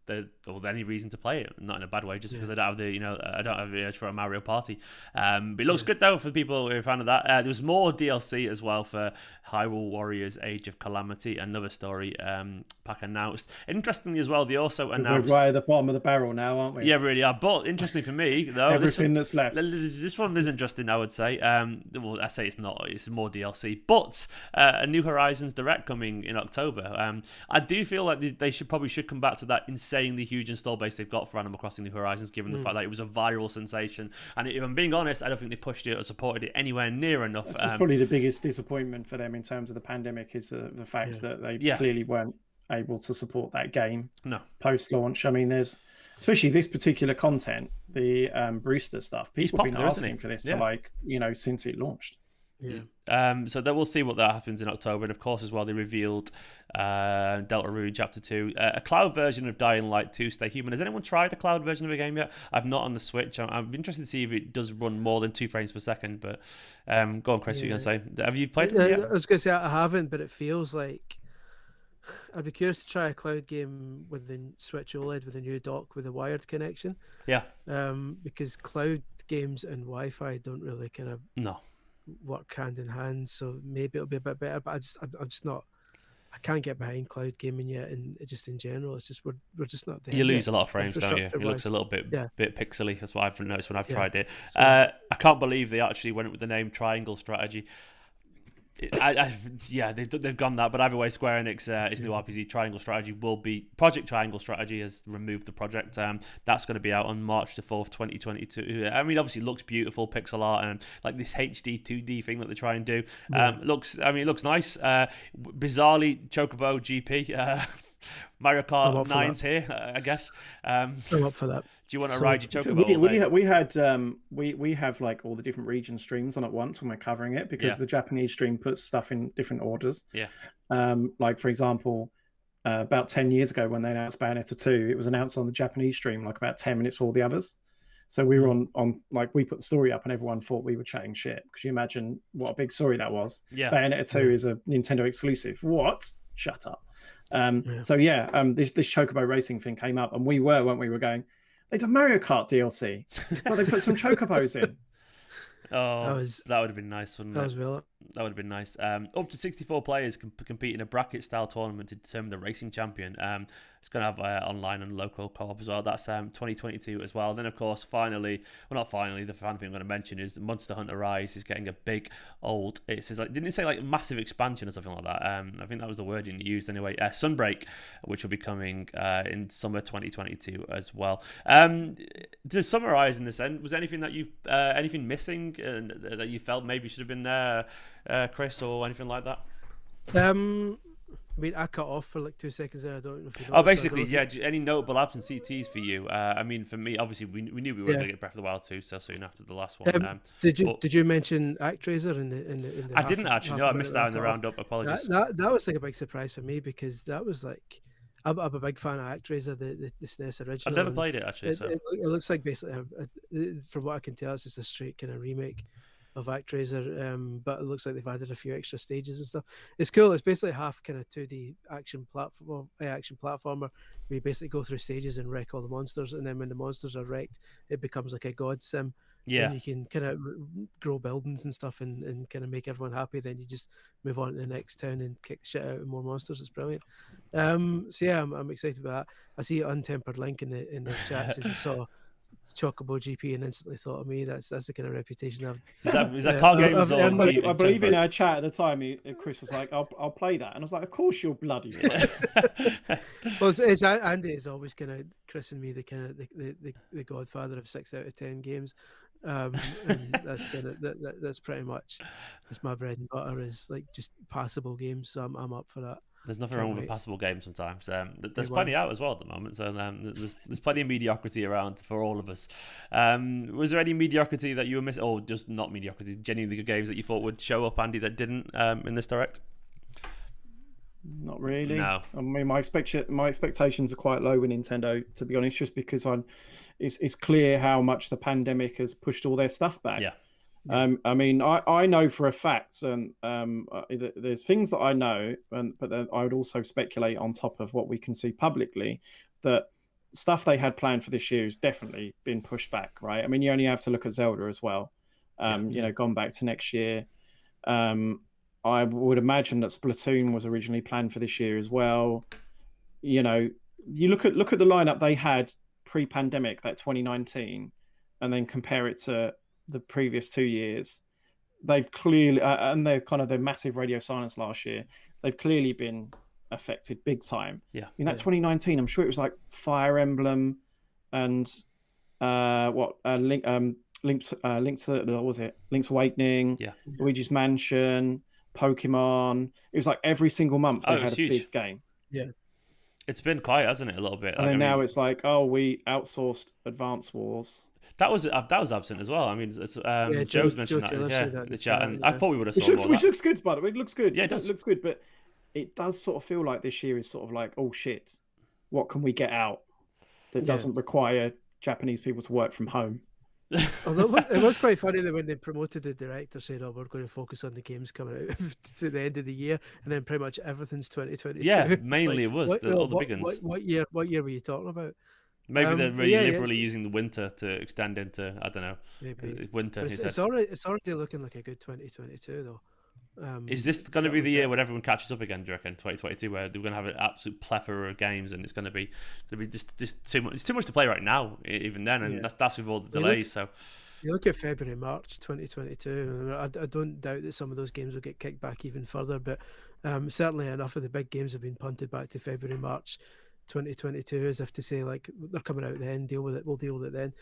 any reason to play it. Not in a bad way, just because I don't have the urge for a Mario Party. But it looks good though for people who are a fan of that. There was more DLC as well for Hyrule Warriors: Age of Calamity, another story pack announced. Interestingly as well, they also announced. We're right at the bottom of the barrel now, aren't we? Yeah, really are. But interestingly for me, though, everything that's left. This one is interesting, I would say. Well, I say it's not. It's more DLC, but a New Horizons Direct coming in October. I do feel like they should come back to that insanely huge install base they've got for Animal Crossing New Horizons, given the fact that it was a viral sensation. And if I'm being honest, I don't think they pushed it or supported it anywhere near enough. That's probably the biggest disappointment for them in terms of the pandemic is the fact that they clearly weren't able to support that game post-launch. I mean, there's especially this particular content, the Brewster stuff. People have been asking for this for since it launched. Yeah. So then we'll see what that happens in October, and of course as well they revealed Deltarune Chapter 2, a cloud version of Dying Light 2 Stay Human. Has anyone tried a cloud version of a game yet? I've not on the Switch. I'm interested to see if it does run more than 2 frames per second. But go on, Chris. What are you gonna say? Have you played it yet? I was gonna say I haven't, but it feels like I'd be curious to try a cloud game with the Switch OLED with a new dock with a wired connection. Yeah. Because cloud games and Wi-Fi don't really kind of work hand in hand, so maybe it'll be a bit better. But I'm just not. I can't get behind cloud gaming yet, and just in general, it's just we're just not there. You lose a lot of frames, don't you? It looks a little bit pixely. That's what I've noticed when I've tried it. So, I can't believe they actually went with the name Triangle Strategy. They've gone that, but either way, Square Enix, its new RPG Triangle Strategy will be Project Triangle Strategy has removed the project. That's going to be out on March the 4th, 2022. I mean, obviously, it looks beautiful, pixel art, and like this HD 2D thing that they try and do. It looks nice. Bizarrely, Chocobo GP. Mario Kart 9's here, I guess. I'm up for that. Do you want to ride your Chocobo? We have like all the different region streams on at once when we're covering it, because the Japanese stream puts stuff in different orders. Yeah. Like for example, about 10 years ago when they announced Bayonetta 2, it was announced on the Japanese stream like about 10 minutes for all the others. So we were on like we put the story up and everyone thought we were chatting shit. Because you imagine what a big story that was. Yeah. Bayonetta 2 is a Nintendo exclusive. What? Shut up. This Chocobo racing thing came up, and we were going, they did Mario Kart DLC, but they put some Chocobos in. Oh, that would have been nice, wouldn't it? That would have been nice. Up to 64 players can compete in a bracket-style tournament to determine the racing champion. It's going to have online and local co-op as well. That's 2022 as well. Then, of course, the fan thing I'm going to mention is Monster Hunter Rise is getting a big old. It says didn't it say like massive expansion or something like that? I think that was the wording used anyway. Sunbreak, which will be coming in summer 2022 as well. To summarise in this end, was anything that you anything missing that you felt maybe should have been there, Chris, or anything like that? I mean, I cut off for like 2 seconds there. I don't know if you noticed. Basically, any notable absent CTs for you? I mean, for me, obviously, we knew we were going to get Breath of the Wild 2 so soon after the last one. Did you mention ActRaiser in the I didn't actually. No, I missed out in the roundup. Apologies. That was like a big surprise for me, because that was like I'm a big fan of ActRaiser, the SNES original. I've never played it actually. It looks like basically, from what I can tell, it's just a straight kind of remake of ActRaiser, but it looks like they've added a few extra stages and stuff. It's cool. It's basically half kind of 2D action platformer where you basically go through stages and wreck all the monsters, and then when the monsters are wrecked, it becomes like a god sim. Yeah, and you can kind of grow buildings and stuff and kind of make everyone happy. Then you just move on to the next town and kick shit out of more monsters. It's brilliant. So yeah, I'm excited about that. I see Untempered Link in the chat says he saw Chocobo GP and instantly thought of me. That's the kind of reputation I've. Is that card games? I believe in our chat at the time, Chris was like, "I'll play that," and I was like, "Of course you'll bloody." Well, it's Andy is always kind of christened me the kind of the godfather of 6 out of 10 games. And that's kind of that's pretty much my bread and butter is like just passable games. So I'm up for that. There's nothing wrong with a passable game sometimes. There's plenty out as well at the moment, so there's plenty of mediocrity around for all of us. Was there any mediocrity that you were missing, or just not mediocrity, genuinely good games that you thought would show up, Andy, that didn't in this direct? Not really. No. I mean, my expectations are quite low with Nintendo, to be honest, just because it's clear how much the pandemic has pushed all their stuff back. Yeah. I mean, I know for a fact, and there's things that I know, but then I would also speculate on top of what we can see publicly, that stuff they had planned for this year has definitely been pushed back, right? I mean, you only have to look at Zelda as well. Gone back to next year. I would imagine that Splatoon was originally planned for this year as well. You look at the lineup they had pre-pandemic, that 2019, and then compare it to the previous 2 years. They've clearly, and they're kind of the massive radio silence last year. They've clearly been affected big time. Yeah. In that 2019, I'm sure it was like Fire Emblem and Link's Awakening, Luigi's Mansion, Pokemon. It was like every single month they had a big game. Yeah. It's been quiet, hasn't it, a little bit? And then now it's like, we outsourced Advance Wars. That was absent as well. I mean, Joe's mentioned that in the chat, and I thought we would have saw more. Which looks good, by the way. It looks good. Yeah, it does. It looks good, but it does sort of feel like this year is sort of like, oh shit, what can we get out that doesn't require Japanese people to work from home? Although it was quite funny that when they promoted the director, said, we're going to focus on the games coming out to the end of the year, and then pretty much everything's 2022. Yeah, mainly it was all the big ones. What year were you talking about? Maybe they're really liberally using the winter to extend into, I don't know, maybe winter. It's already looking like a good 2022 though. Is this going to be the year when everyone catches up again, do you reckon, 2022, where they're going to have an absolute plethora of games, and it's going to be just too much? It's too much to play right now, even then, and that's with all the delays. So you look at February, March 2022. I don't doubt that some of those games will get kicked back even further, but certainly enough of the big games have been punted back to February, March 2022, as if to say, like, they're coming out then, deal with it, we'll deal with it then.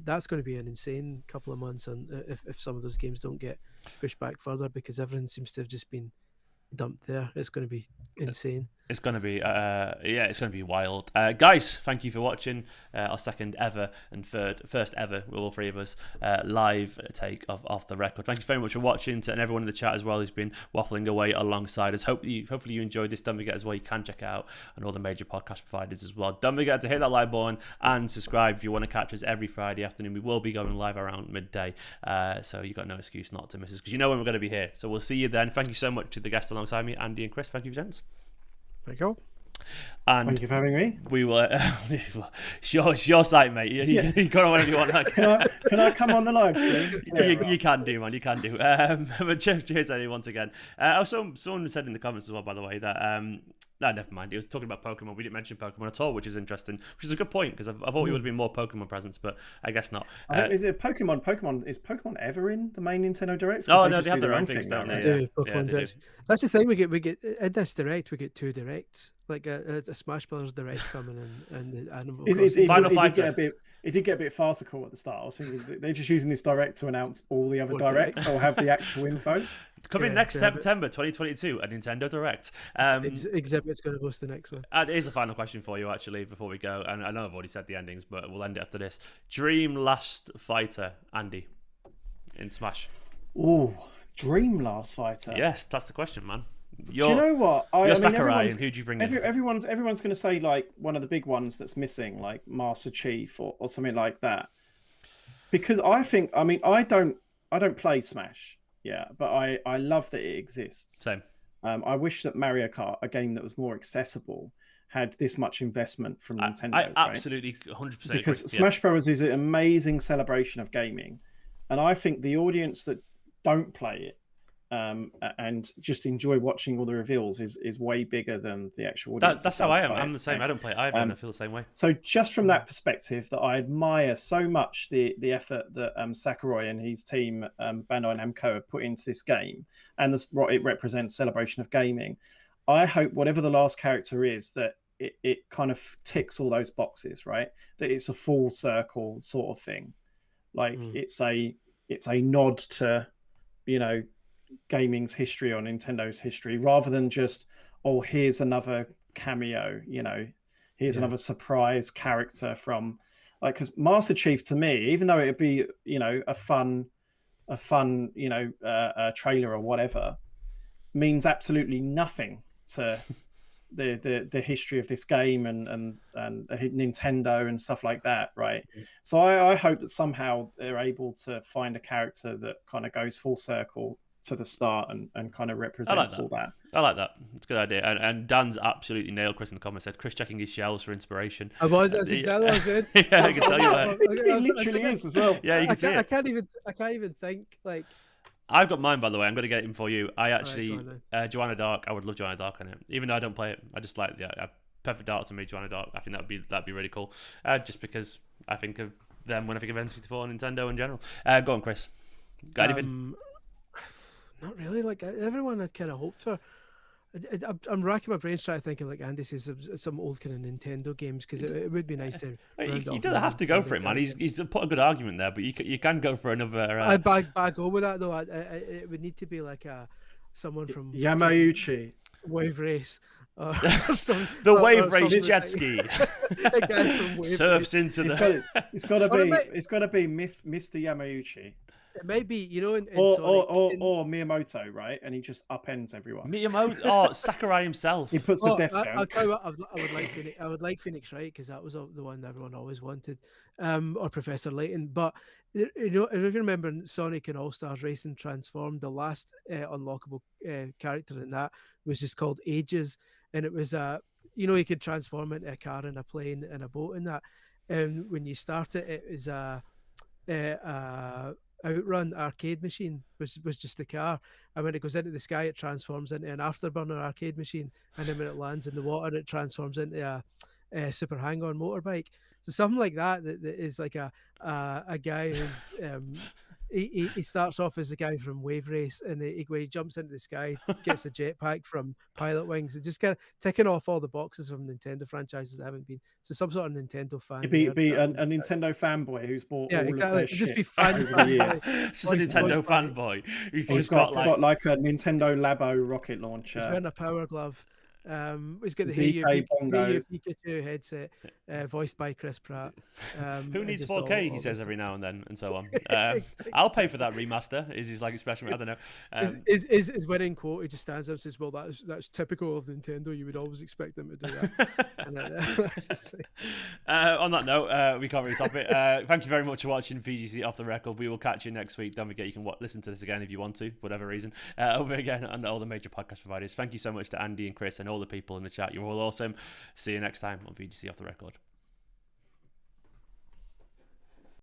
That's going to be an insane couple of months, and if some of those games don't get pushed back further, because everything seems to have just been dumped there, it's going to be insane. It's going to be, it's going to be wild. Guys, thank you for watching our second ever and first ever, with all three of us, live take of Off The Record. Thank you very much for watching, and everyone in the chat as well who's been waffling away alongside us. Hopefully you enjoyed this. Don't forget as well, you can check it out on all the major podcast providers as well. Don't forget to hit that like button and subscribe if you want to catch us every Friday afternoon. We will be going live around midday, so you've got no excuse not to miss us, because you know when we're going to be here. So we'll see you then. Thank you so much to the guests alongside me, Andy and Chris. Thank you, gents. There you go. And thank you for having me. We will. It's your site, mate. You got on whatever you want. Can I come on the live stream? You can do, man. You can do. But cheers, Eddie, once again. Someone said in the comments as well, by the way, that no, never mind. He was talking about Pokemon. We didn't mention Pokemon at all, which is interesting. Which is a good point, because I thought we would have been more Pokemon presence, but I guess not. Is it Pokemon? Is Pokemon ever in the main Nintendo Directs? Oh no, they have their own things, don't they? Pokemon Directs. That's the thing. We get in this Direct. We get two Directs, like a Smash Brothers Direct coming in, and the Animal Crossing. Final Fighter. It did get a bit farcical at the start. I was thinking they're just using this Direct to announce all the other Directs, or have the actual info. Coming next September 2022, a Nintendo Direct. Exhibit's going to host the next one. And here's a final question for you, actually, before we go. And I know I've already said the endings, but we'll end it after this. Dream Last Fighter, Andy, in Smash. Oh, Dream Last Fighter. Yes, that's the question, man. Do you know what? You're Sakurai, and who do you bring in? Everyone's going to say, like, one of the big ones that's missing, like Master Chief or something like that. Because I don't play Smash, but I love that it exists. Same. I wish that Mario Kart, a game that was more accessible, had this much investment from Nintendo. I absolutely 100% because agree. Smash Bros is an amazing celebration of gaming, and I think the audience that don't play it and just enjoy watching all the reveals is way bigger than the actual audience. That's how I am. I'm the same. I don't play it either, and I feel the same way. So just from that perspective, that I admire so much the effort that Sakurai and his team, Bandai Namco, have put into this game, and what it represents, celebration of gaming. I hope whatever the last character is, that it kind of ticks all those boxes, right? That it's a full circle sort of thing. Like it's a nod to, gaming's history or Nintendo's history, rather than just, oh, here's another cameo, here's another surprise character from, like, because Master Chief, to me, even though it'd be, a fun trailer or whatever, means absolutely nothing to the history of this game and Nintendo and stuff like that, right? So I hope that somehow they're able to find a character that kind of goes full circle to the start and kind of I like represents that. all that. I like that. It's a good idea. And Dan's absolutely nailed Chris in the comments. Said Chris checking his shelves for inspiration. That's exactly what I said. Yeah, I can tell you that. It literally is as well. Yeah, you can see it. I can't even think like. I've got mine, by the way. I'm going to get it in for you. I actually, All right, go on Joanna Dark. I would love Joanna Dark on it, even though I don't play it. I just like Perfect Dark to me, Joanna Dark. I think that'd be really cool. Just because I think of them when I think of N64 and Nintendo in general. Go on, Chris. Got anything? Not really. Like everyone had kind of hoped for. I'm racking my brains trying to think of, like Andy says, some old kind of Nintendo games, because it would be nice to. You don't have to go for it, man. He's put a good argument there, but you can go for another. I'd back over that though. It would need to be like someone from Yamauchi. Wave Race. Or the Wave Race jet ski a guy from Wave surfs Race. into the. It's got to be Mr. Yamauchi. It might be, you know, in or Sonic, Miyamoto, right? And he just upends everyone. Miyamoto, Sakurai himself. He puts the desk down. I'll tell you what, I would like Phoenix Wright, because that was the one everyone always wanted, or Professor Layton. But you know, if you remember in Sonic and All Stars Racing Transformed, the last unlockable character in that was just called Ages, and it was you know, you could transform into a car and a plane and a boat and that. And when you start it, it was Outrun arcade machine was just the car, and when it goes into the sky it transforms into an Afterburner arcade machine, and then when it lands in the water it transforms into a Super Hang-On motorbike. So something like that is like a guy who's he starts off as a guy from Wave Race, and when he jumps into the sky, gets a jetpack from Pilot Wings, and just kind of ticking off all the boxes from Nintendo franchises that haven't been. So some sort of Nintendo fan. He'd be a Nintendo fanboy who's bought all exactly. of their Just shit be fan over the years. Just a Nintendo fanboy. He's got like a Nintendo Labo rocket launcher. He's wearing a power glove. He's got the DK bongos. Pikachu headset, voiced by Chris Pratt. Who needs 4K? He says every now and then, and so on. Exactly. I'll pay for that remaster. Is his like expression? I don't know. His winning quote, he just stands there and says, "Well, that's typical of Nintendo. You would always expect them to do that." On that note, we can't really top it. Thank you very much for watching VGC Off The Record. We will catch you next week. Don't forget, you can listen to this again if you want to, for whatever reason, over again on all the major podcast providers. Thank you so much to Andy and Chris and all the people in the chat. You're all awesome. See you next time on VGC Off The Record.